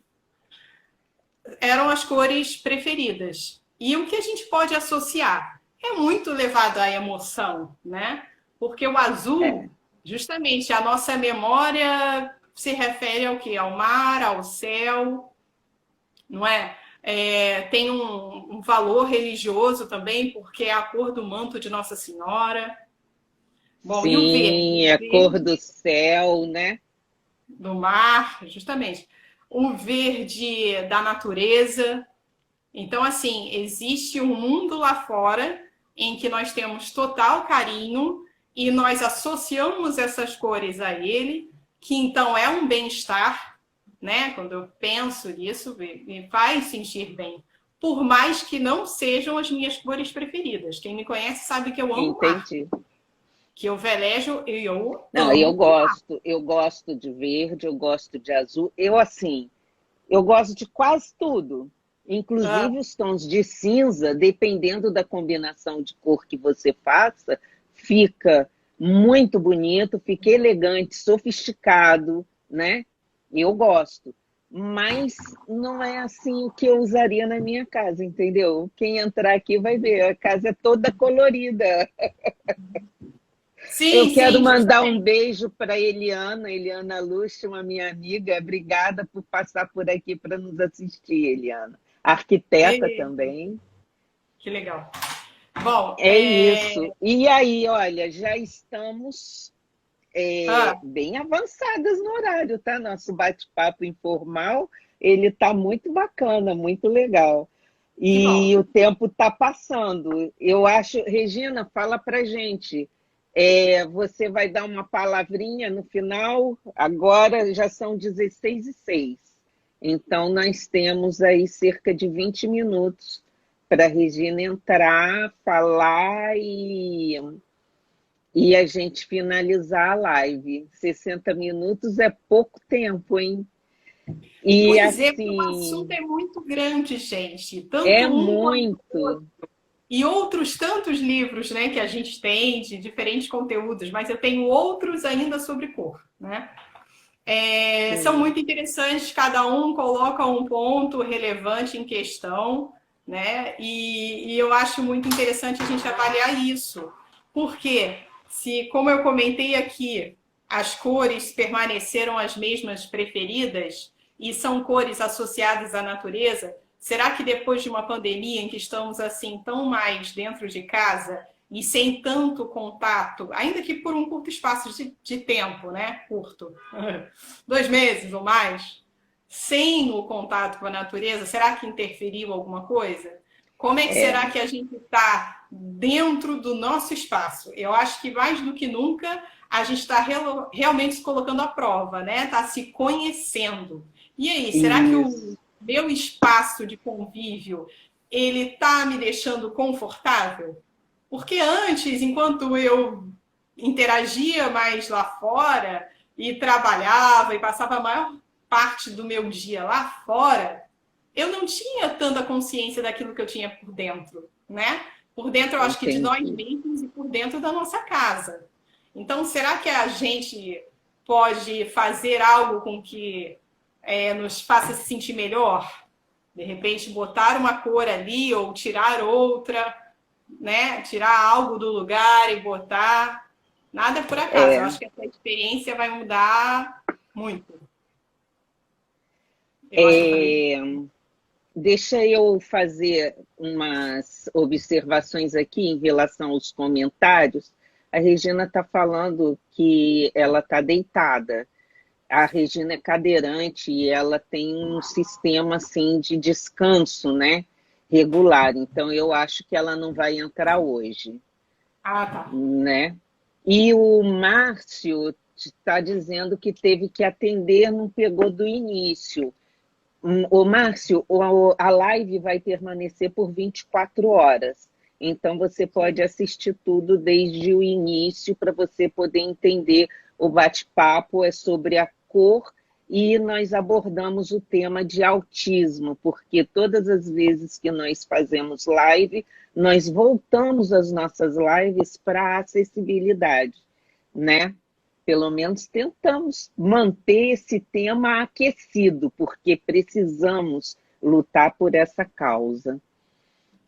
[SPEAKER 1] eram as cores preferidas. E o que a gente pode associar? É muito levado à emoção, né? Porque o azul,
[SPEAKER 2] É,
[SPEAKER 1] justamente, a nossa memória se refere ao quê? Ao mar, ao céu, não é? Tem um valor religioso também, porque é a cor do manto de Nossa Senhora. Bom, e o verde?
[SPEAKER 2] sim,
[SPEAKER 1] O
[SPEAKER 2] é cor do
[SPEAKER 1] verde
[SPEAKER 2] céu, né?
[SPEAKER 1] do mar, justamente. O verde da natureza. Então, assim, existe um mundo lá fora em que nós temos total carinho e nós associamos essas cores a ele, que então é um bem-estar, né? Quando eu penso nisso, me faz sentir bem. Por mais que não sejam as minhas cores preferidas. Quem me conhece sabe que eu amo o mar,
[SPEAKER 2] Entendi.
[SPEAKER 1] que eu velejo e eu
[SPEAKER 2] Não,
[SPEAKER 1] amo o mar.
[SPEAKER 2] eu gosto de verde, eu gosto de azul. Eu, assim, eu gosto de quase tudo,
[SPEAKER 1] Ah,
[SPEAKER 2] inclusive os tons de cinza, dependendo da combinação de cor que você faça, fica muito bonito, fica elegante, sofisticado, né? Eu gosto. Mas não é assim o que eu usaria na minha casa, entendeu? Quem entrar aqui vai ver, a casa é toda colorida. Eu
[SPEAKER 1] sim,
[SPEAKER 2] quero
[SPEAKER 1] sim,
[SPEAKER 2] mandar um
[SPEAKER 1] justamente.
[SPEAKER 2] beijo para Eliana Lust, uma minha amiga. Obrigada por passar por aqui para nos assistir, Eliana. Arquiteta
[SPEAKER 1] E,
[SPEAKER 2] também.
[SPEAKER 1] que legal. Bom,
[SPEAKER 2] É isso. E aí, olha, já estamos
[SPEAKER 1] ah,
[SPEAKER 2] bem avançadas no horário, tá? Nosso bate-papo informal, ele está muito bacana, muito legal.
[SPEAKER 1] que
[SPEAKER 2] E
[SPEAKER 1] bom.
[SPEAKER 2] o tempo está passando. Eu acho, Regina, fala para gente. Você vai dar uma palavrinha no final? Agora já são 16h06. Então, nós temos aí cerca de 20 minutos para a Regina entrar, falar e a gente finalizar a live. 60 minutos é pouco tempo, hein? E
[SPEAKER 1] Pois é, porque o assunto
[SPEAKER 2] assim,
[SPEAKER 1] é muito grande, gente. Tanto
[SPEAKER 2] é
[SPEAKER 1] um quanto o
[SPEAKER 2] muito.
[SPEAKER 1] outro. e outros tantos livros, né, que a gente tem de diferentes conteúdos, mas eu tenho outros ainda sobre cor, né? São
[SPEAKER 2] Sim.
[SPEAKER 1] muito interessantes, cada um coloca um ponto relevante em questão, né? E eu acho muito interessante a gente avaliar isso. Porque se, como eu comentei aqui, as cores permaneceram as mesmas preferidas e são cores associadas à natureza, será que depois de uma pandemia em que estamos assim tão mais dentro de casa e sem tanto contato, ainda que por um curto espaço de tempo, né? Curto, 2 meses ou mais, sem o contato com a natureza, será que interferiu alguma coisa? Como é que
[SPEAKER 2] É,
[SPEAKER 1] será que a gente está dentro do nosso espaço? Eu acho que mais do que nunca a gente está realmente se colocando à prova, né? Está se conhecendo. E aí, será que o
[SPEAKER 2] isso.
[SPEAKER 1] meu espaço de convívio ele está me deixando confortável? Porque antes, enquanto eu interagia mais lá fora e trabalhava e passava a maior parte do meu dia lá fora, eu não tinha tanta consciência daquilo que eu tinha por dentro, né? Por dentro, eu acho que de nós
[SPEAKER 2] Entendi.
[SPEAKER 1] mesmos e por dentro da nossa casa. Então, será que a gente pode fazer algo com que nos faça se sentir melhor? De repente, botar uma cor ali ou tirar outra, né? Tirar algo do lugar e botar. Nada é por acaso. Eu
[SPEAKER 2] É,
[SPEAKER 1] acho que essa experiência vai mudar muito. Eu acho que eu falei.
[SPEAKER 2] é, deixa eu fazer umas observações aqui em relação aos comentários. A Regina está falando que ela está deitada. A Regina é cadeirante e ela tem um sistema assim de descanso, né? Regular. Então eu acho que ela não vai entrar hoje,
[SPEAKER 1] Ah, tá.
[SPEAKER 2] né? E o Márcio está dizendo que teve que atender, não pegou do início. O Márcio, a live vai permanecer por 24 horas. Então você pode assistir tudo desde o início para você poder entender o bate-papo é sobre a cor e nós abordamos o tema de autismo, porque todas as vezes que nós fazemos live, nós voltamos as nossas lives para a acessibilidade, né? Pelo menos tentamos manter esse tema aquecido, porque precisamos lutar por essa causa.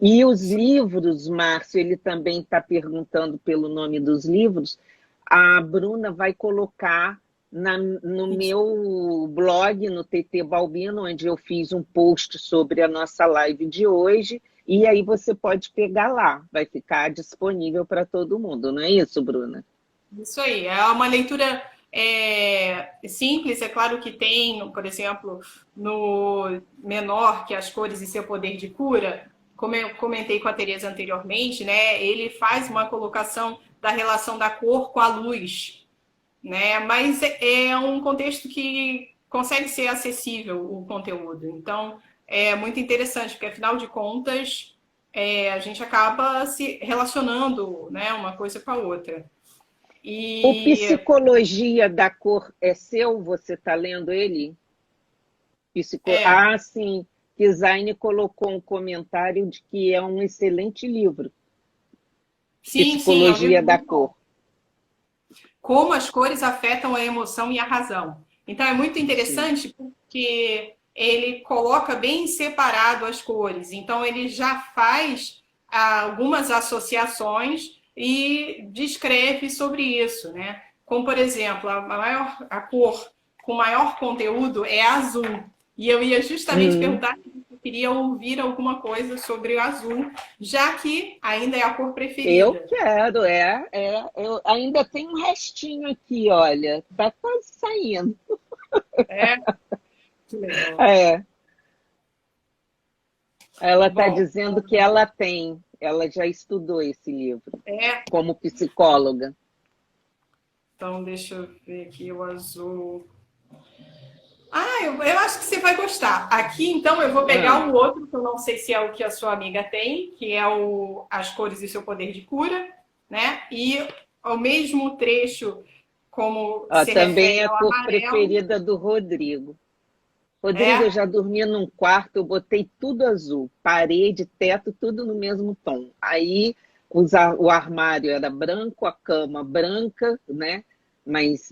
[SPEAKER 2] E os livros, Márcio, ele também está perguntando pelo nome dos livros. A Bruna vai colocar no meu blog, no TT Balbino, onde eu fiz um post sobre a nossa live de hoje, e aí você pode pegar lá, vai ficar disponível para todo mundo, não é isso, Bruna?
[SPEAKER 1] Isso aí. É uma leitura simples. É claro que tem, por exemplo, no menor, que é As Cores e Seu Poder de Cura, como eu comentei com a Tereza anteriormente, né? Ele faz uma colocação da relação da cor com a luz, né? Mas é um contexto que consegue ser acessível o conteúdo. Então, é muito interessante, porque afinal de contas, a gente acaba se relacionando, né, uma coisa com a outra.
[SPEAKER 2] O
[SPEAKER 1] E
[SPEAKER 2] Psicologia da Cor é seu? Você está lendo ele?
[SPEAKER 1] é,
[SPEAKER 2] Ah, sim. Design colocou um comentário de que é um excelente livro.
[SPEAKER 1] sim, é um
[SPEAKER 2] Psicologia
[SPEAKER 1] livro
[SPEAKER 2] da
[SPEAKER 1] muito bom.
[SPEAKER 2] Cor.
[SPEAKER 1] Como as cores afetam a emoção e a razão. Então é muito
[SPEAKER 2] Sim.
[SPEAKER 1] interessante porque ele coloca bem separado as cores. Então ele já faz algumas associações e descreve sobre isso, né? Como por exemplo, a cor com maior conteúdo é azul. E eu ia justamente
[SPEAKER 2] Hum,
[SPEAKER 1] perguntar se você queria ouvir alguma coisa sobre o azul, já que ainda é a cor
[SPEAKER 2] eu
[SPEAKER 1] preferida.
[SPEAKER 2] quero, eu ainda tenho um restinho aqui, olha, tá quase saindo.
[SPEAKER 1] É, que legal.
[SPEAKER 2] É, ela está
[SPEAKER 1] Bom,
[SPEAKER 2] dizendo que ela já estudou esse livro
[SPEAKER 1] é.
[SPEAKER 2] como psicóloga.
[SPEAKER 1] Então, deixa eu ver aqui o azul. Ah, eu acho que você vai gostar. Aqui, então, eu vou
[SPEAKER 2] Ah,
[SPEAKER 1] pegar o outro, que eu não sei se é o que a sua amiga tem, que é o As Cores e Seu Poder de Cura, né? E o mesmo trecho, como
[SPEAKER 2] ó,
[SPEAKER 1] se
[SPEAKER 2] também é
[SPEAKER 1] refere
[SPEAKER 2] a
[SPEAKER 1] ao
[SPEAKER 2] cor
[SPEAKER 1] amarelo,
[SPEAKER 2] preferida do Rodrigo. Rodrigo, eu
[SPEAKER 1] É?
[SPEAKER 2] já dormia num quarto, eu botei tudo azul, parede, teto, tudo no mesmo tom. Aí o armário era branco, a cama branca, né? Mas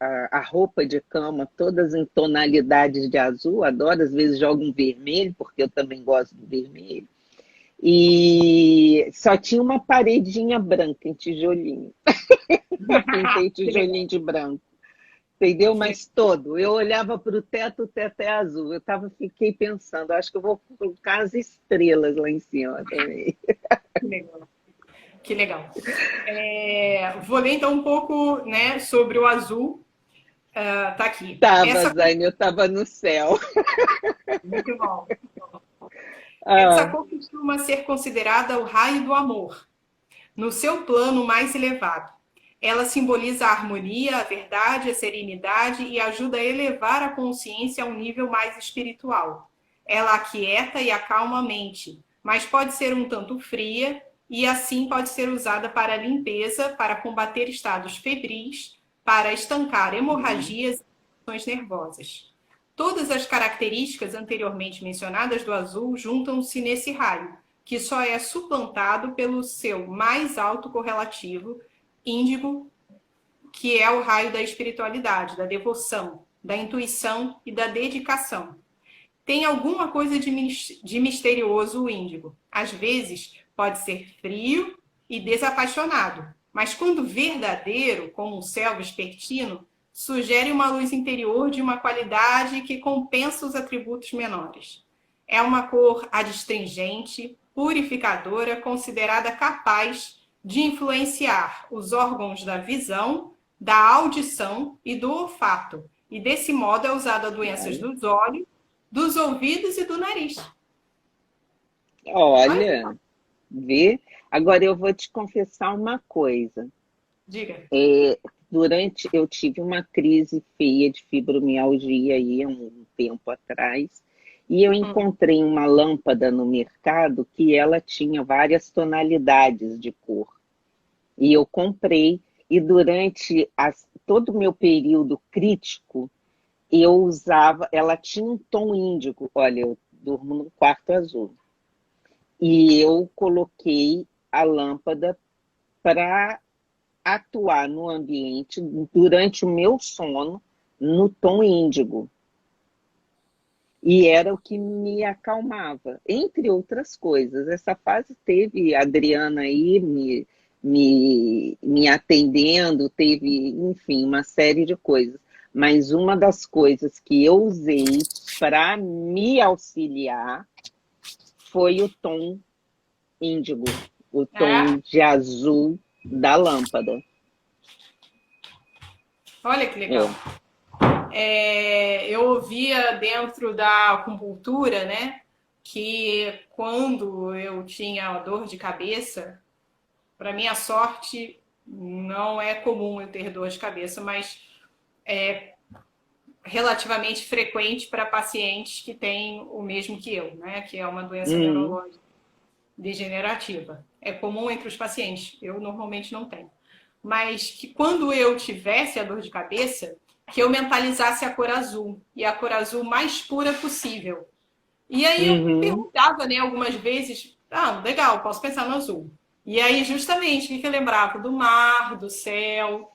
[SPEAKER 2] a roupa de cama, todas em tonalidades de azul, adoro, às vezes jogo um vermelho, porque eu também gosto do vermelho. E só tinha uma paredinha branca em tijolinho. Pintei
[SPEAKER 1] Que legal,
[SPEAKER 2] tijolinho de branco. Entendeu?
[SPEAKER 1] que legal.
[SPEAKER 2] Mas todo. Eu olhava para o teto é azul. Fiquei pensando, acho que eu vou colocar as estrelas lá em cima também.
[SPEAKER 1] Que legal. Que legal. Vou ler então um pouco, né, sobre o azul. Tá aqui.
[SPEAKER 2] Tava, Zaine, eu estava no céu.
[SPEAKER 1] Muito bom. Essa
[SPEAKER 2] Ah,
[SPEAKER 1] cor costuma ser considerada o raio do amor, no seu plano mais elevado. Ela simboliza a harmonia, a verdade, a serenidade e ajuda a elevar a consciência a um nível mais espiritual. Ela aquieta e acalma a mente, mas pode ser um tanto fria e assim pode ser usada para limpeza, para combater estados febris, para estancar hemorragias e reações nervosas. Todas as características anteriormente mencionadas do azul juntam-se nesse raio, que só é suplantado pelo seu mais alto correlativo, índigo, que é o raio da espiritualidade, da devoção, da intuição e da dedicação. Tem alguma coisa de misterioso o índigo. Às vezes pode ser frio e desapaixonado, mas quando verdadeiro, como um céu vespertino, sugere uma luz interior de uma qualidade que compensa os atributos menores. É uma cor adstringente, purificadora, considerada capaz de influenciar os órgãos da visão, da audição e do olfato, e desse modo é usado a doenças
[SPEAKER 2] olha.
[SPEAKER 1] dos olhos, dos ouvidos e do nariz. Olha,
[SPEAKER 2] Olha, vê. Agora eu vou te confessar uma coisa.
[SPEAKER 1] diga.
[SPEAKER 2] Eu tive uma crise feia de fibromialgia aí há um tempo atrás, e eu encontrei uma lâmpada no mercado que ela tinha várias tonalidades de cor. E eu comprei, e durante todo o meu período crítico, eu usava, ela tinha um tom índigo. Olha, eu durmo num quarto azul. E eu coloquei a lâmpada para atuar no ambiente durante o meu sono no tom índigo. E era o que me acalmava, entre outras coisas. Essa fase teve a Adriana aí me atendendo, teve, enfim, uma série de coisas. Mas uma das coisas que eu usei para me auxiliar foi o tom índigo, o
[SPEAKER 1] É,
[SPEAKER 2] tom de azul da lâmpada.
[SPEAKER 1] olha que legal.
[SPEAKER 2] É.
[SPEAKER 1] Eu ouvia dentro da acupuntura, né, que quando eu tinha dor de cabeça, para minha sorte, não é comum eu ter dor de cabeça, mas relativamente frequente para pacientes que têm o mesmo que eu, né, que é uma doença
[SPEAKER 2] Uhum.
[SPEAKER 1] neurológica degenerativa. É comum entre os pacientes, eu normalmente não tenho. Mas que quando eu tivesse a dor de cabeça, que eu mentalizasse a cor azul, e a cor azul mais pura possível. E aí eu
[SPEAKER 2] Uhum.
[SPEAKER 1] perguntava, né, algumas vezes, legal, posso pensar no azul. E aí, justamente, o que eu lembrava? Do mar, do céu.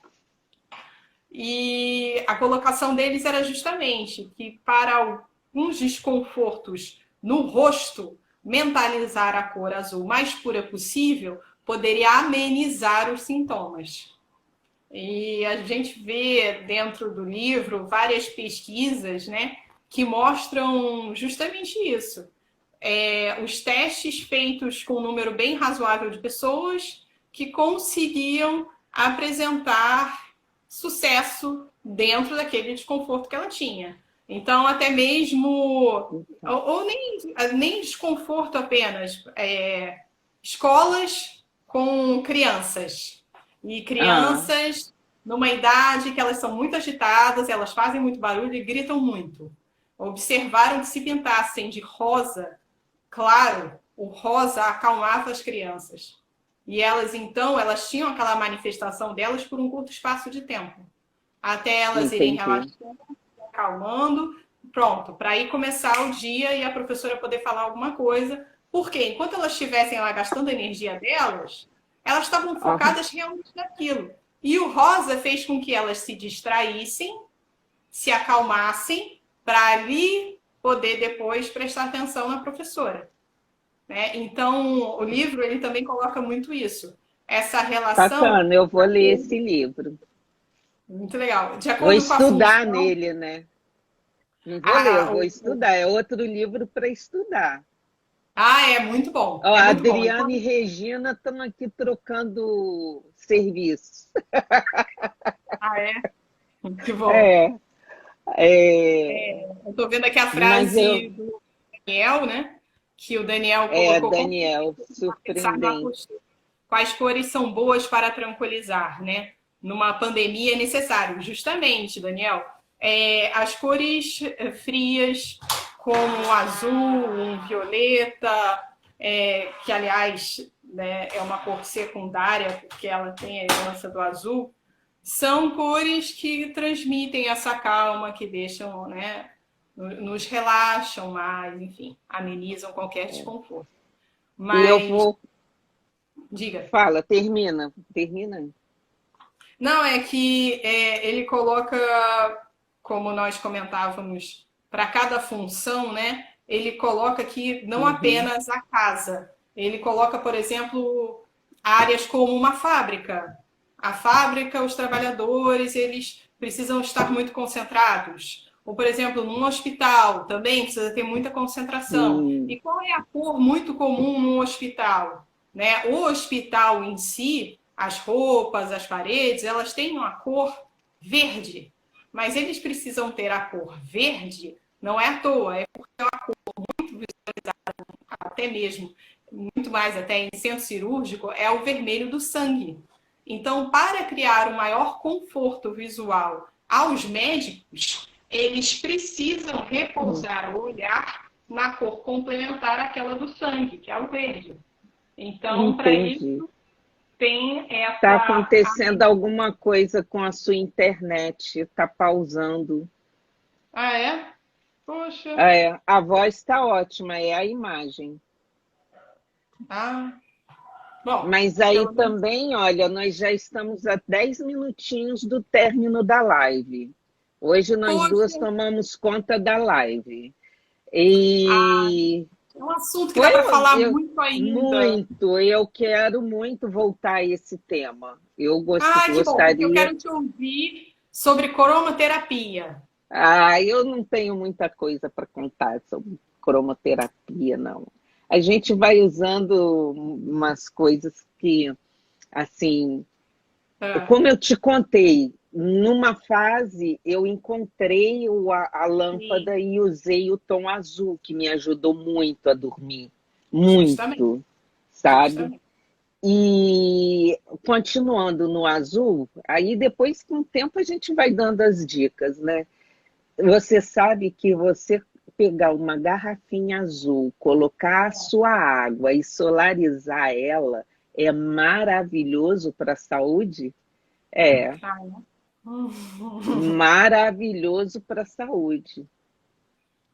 [SPEAKER 1] E a colocação deles era justamente que para alguns desconfortos no rosto, mentalizar a cor azul mais pura possível poderia amenizar os sintomas. E a gente vê dentro do livro várias pesquisas, né, que mostram justamente isso. Os testes feitos com um número bem razoável de pessoas que conseguiam apresentar sucesso dentro daquele desconforto que ela tinha. Então, até mesmo, ou nem desconforto apenas, escolas com crianças. E
[SPEAKER 2] Ah,
[SPEAKER 1] crianças numa idade que elas são muito agitadas, elas fazem muito barulho e gritam muito. Observaram que se pintassem de rosa claro, o rosa acalmava as crianças. E elas, então, elas tinham aquela manifestação delas por um curto espaço de tempo. Até elas irem
[SPEAKER 2] entendi.
[SPEAKER 1] relaxando, acalmando. pronto, para ir começar o dia e a professora poder falar alguma coisa, porque enquanto elas estivessem lá gastando a energia delas, elas estavam focadas realmente naquilo. E o rosa fez com que elas se distraíssem, se acalmassem, para ali poder depois prestar atenção na professora. Né? Então, o livro ele também coloca muito isso. Essa relação...
[SPEAKER 2] Bacana, eu vou ler esse livro.
[SPEAKER 1] Muito legal. De
[SPEAKER 2] Vou
[SPEAKER 1] acordo com a
[SPEAKER 2] estudar
[SPEAKER 1] função...
[SPEAKER 2] nele, né? Não vou ler, eu vou estudar. É outro livro para estudar.
[SPEAKER 1] É muito bom.
[SPEAKER 2] Ó,
[SPEAKER 1] É
[SPEAKER 2] a
[SPEAKER 1] muito bom.
[SPEAKER 2] Adriana e Regina estão aqui trocando serviço.
[SPEAKER 1] É? Que bom.
[SPEAKER 2] É,
[SPEAKER 1] Eu estou vendo aqui a
[SPEAKER 2] mas
[SPEAKER 1] frase do Daniel, né? Que o Daniel colocou como
[SPEAKER 2] Daniel,
[SPEAKER 1] pensar na
[SPEAKER 2] surpreendente.
[SPEAKER 1] postura. Quais cores são boas para tranquilizar, né? Numa pandemia é necessário. Justamente, Daniel, as cores frias, como um azul, um violeta, que, aliás, né, é uma cor secundária, porque ela tem a herança do azul, são cores que transmitem essa calma, que deixam, né, nos relaxam mais, enfim, amenizam qualquer desconforto.
[SPEAKER 2] E eu
[SPEAKER 1] Mas,
[SPEAKER 2] vou...
[SPEAKER 1] diga.
[SPEAKER 2] Fala, termina. Termina.
[SPEAKER 1] Não, é que ele coloca, como nós comentávamos, para cada função, né? Ele coloca aqui não apenas a casa. Ele coloca, por exemplo, áreas como uma fábrica. A fábrica, os trabalhadores, eles precisam estar muito concentrados. Ou, por exemplo, num hospital também precisa ter muita concentração. E qual é a cor muito comum num hospital? Né? O hospital em si, as roupas, as paredes, elas têm uma cor verde. Mas eles precisam ter a cor verde, não é à toa, é porque é uma cor muito visualizada, até mesmo, muito mais até em centro cirúrgico, é o vermelho do sangue. Então, para criar um maior conforto visual aos médicos, eles precisam repousar o olhar na cor complementar àquela do sangue, que é o verde. Então, para isso, tem essa...
[SPEAKER 2] Está acontecendo alguma coisa com a sua internet, está pausando.
[SPEAKER 1] É? Poxa.
[SPEAKER 2] A voz está ótima, é a imagem.
[SPEAKER 1] Bom,
[SPEAKER 2] mas aí também, olha, nós já estamos a 10 minutinhos do término da live. Hoje nós duas tomamos conta da live. E
[SPEAKER 1] é um assunto que dá para falar muito ainda.
[SPEAKER 2] Muito, eu quero muito voltar a esse tema. Eu
[SPEAKER 1] que
[SPEAKER 2] gostaria.
[SPEAKER 1] Bom, porque eu quero te ouvir sobre cromoterapia.
[SPEAKER 2] Eu não tenho muita coisa para contar sobre cromoterapia, não. A gente vai usando umas coisas que, assim, como eu te contei, numa fase eu encontrei a lâmpada e usei o tom azul, que me ajudou muito a dormir. Muito, justamente. Sabe? Justamente. E continuando no azul, aí depois com o tempo a gente vai dando as dicas, né? Você sabe que você pegar uma garrafinha azul, colocar a sua água e solarizar ela é maravilhoso para a saúde? Maravilhoso para a saúde.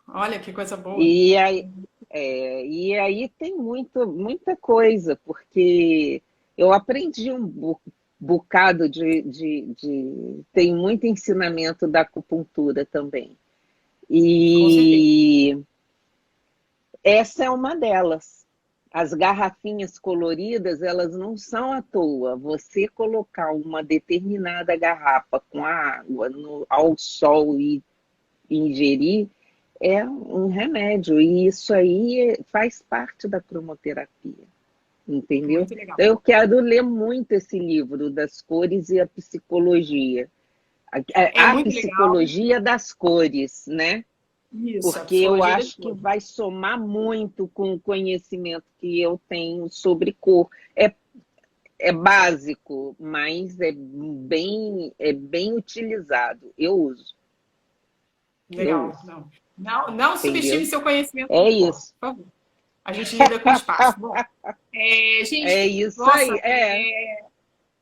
[SPEAKER 1] Olha que coisa boa.
[SPEAKER 2] E aí tem muita coisa, porque eu aprendi um bocado tem muito ensinamento da acupuntura também. E essa é uma delas. As garrafinhas coloridas, elas não são à toa. Você colocar uma determinada garrafa com a água ao sol e ingerir é um remédio. E isso aí faz parte da cromoterapia. Entendeu?
[SPEAKER 1] Muito legal.
[SPEAKER 2] Eu quero ler muito esse livro das cores e a psicologia. A psicologia legal. Das cores, né?
[SPEAKER 1] Isso,
[SPEAKER 2] porque eu acho que vai somar muito com o conhecimento que eu tenho sobre cor. É básico, mas é bem utilizado. Eu uso.
[SPEAKER 1] Legal. Não subestime seu conhecimento.
[SPEAKER 2] É isso.
[SPEAKER 1] Por favor. A gente lida com espaço. Bom, gente,
[SPEAKER 2] é isso
[SPEAKER 1] nossa,
[SPEAKER 2] aí.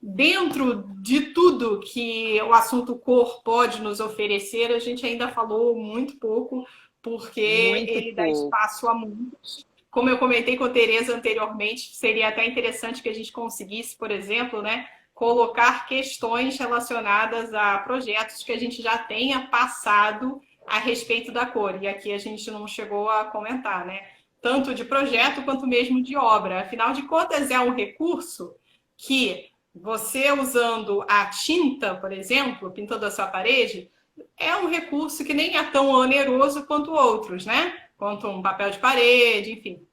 [SPEAKER 1] dentro de tudo que o assunto cor pode nos oferecer, a gente ainda falou muito pouco, porque
[SPEAKER 2] Muito
[SPEAKER 1] ele dá
[SPEAKER 2] pouco.
[SPEAKER 1] espaço a muitos. Como eu comentei com a Tereza anteriormente, seria até interessante que a gente conseguisse, por exemplo, né, colocar questões relacionadas a projetos que a gente já tenha passado a respeito da cor. E aqui a gente não chegou a comentar, né? Tanto de projeto quanto mesmo de obra. Afinal de contas, é um recurso que você usando a tinta, por exemplo, pintando a sua parede, é um recurso que nem é tão oneroso quanto outros, né? Quanto um papel de parede, enfim.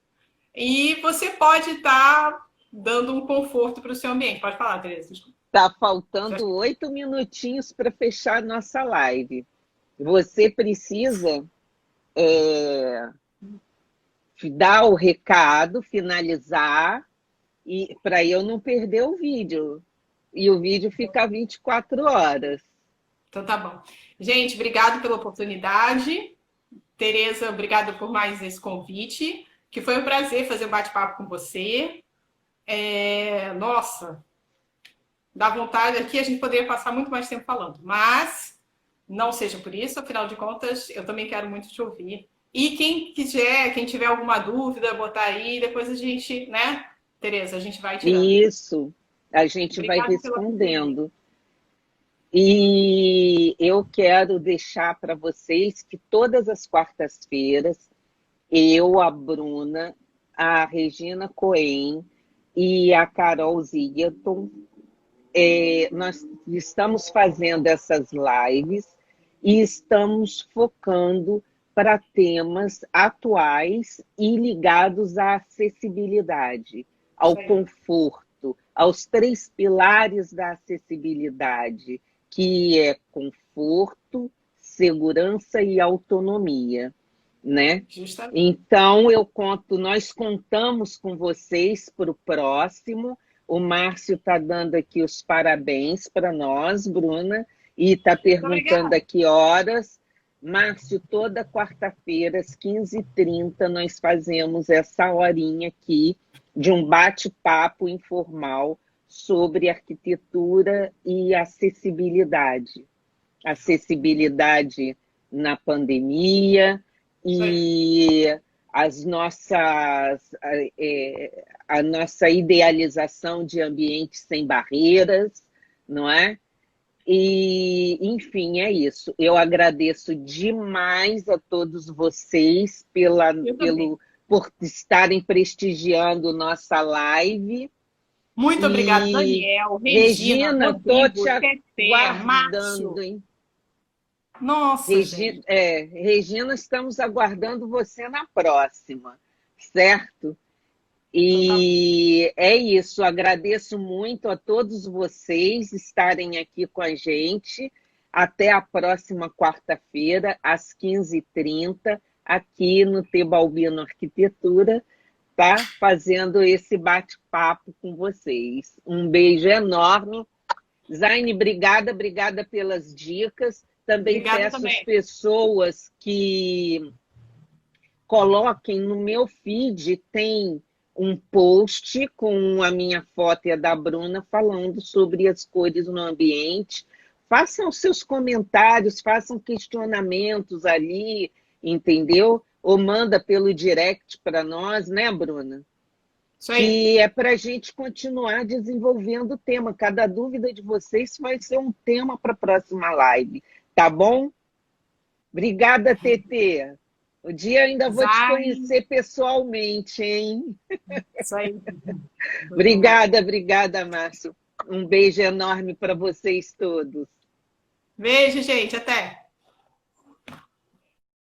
[SPEAKER 1] E você pode estar dando um conforto para o seu ambiente. Pode falar, Tereza.
[SPEAKER 2] Tá faltando 8 minutinhos para fechar nossa live. Você precisa dar o recado, finalizar, e para eu não perder o vídeo. E o vídeo fica 24 horas.
[SPEAKER 1] Então tá bom. Gente, obrigado pela oportunidade. Tereza, obrigada por mais esse convite, que foi um prazer fazer um bate-papo com você. Nossa, dá vontade aqui, a gente poderia passar muito mais tempo falando, mas não seja por isso, afinal de contas, eu também quero muito te ouvir. E quem quiser, quem tiver alguma dúvida, botar aí, depois a gente, né, Tereza, a gente vai tirando.
[SPEAKER 2] Isso, a gente vai
[SPEAKER 1] Obrigada pela companhia.
[SPEAKER 2] respondendo. E eu quero deixar para vocês que todas as quartas-feiras, eu, a Bruna, a Regina Cohen e a Carol Zigerton, nós estamos fazendo essas lives e estamos focando para temas atuais e ligados à acessibilidade, ao conforto, aos 3 pilares da acessibilidade, que é conforto, segurança e autonomia, né?
[SPEAKER 1] Justamente.
[SPEAKER 2] Então, nós contamos com vocês para o próximo. O Márcio está dando aqui os parabéns para nós, Bruna, e está perguntando a que horas. Márcio, toda quarta-feira, às 15h30, nós fazemos essa horinha aqui de um bate-papo informal sobre arquitetura e acessibilidade. Acessibilidade na pandemia e a nossa idealização de ambientes sem barreiras, não é? E, enfim, é isso. Eu agradeço demais a todos vocês por estarem prestigiando nossa live.
[SPEAKER 1] Muito obrigada, Daniel, Regina,
[SPEAKER 2] estou te
[SPEAKER 1] Tetê,
[SPEAKER 2] aguardando,
[SPEAKER 1] Márcio.
[SPEAKER 2] hein?
[SPEAKER 1] Nossa, gente.
[SPEAKER 2] Regina, estamos aguardando você na próxima, certo? E é isso, agradeço muito a todos vocês estarem aqui com a gente. Até a próxima quarta-feira, às 15h30, aqui no Tebalbino Arquitetura, tá? Fazendo esse bate-papo com vocês. Um beijo enorme. Zaine, obrigada pelas dicas. Também peço às pessoas que coloquem no meu feed, tem um post com a minha foto e a da Bruna falando sobre as cores no ambiente. Façam seus comentários, façam questionamentos ali, entendeu? Ou manda pelo direct para nós, né, Bruna? Que é para a gente continuar desenvolvendo o tema. Cada dúvida de vocês vai ser um tema para a próxima live, tá bom? Obrigada, Tetê. O dia ainda vou te conhecer pessoalmente, hein?
[SPEAKER 1] Isso aí.
[SPEAKER 2] Obrigada, Márcio. Um beijo enorme para vocês todos.
[SPEAKER 1] Beijo, gente. Até.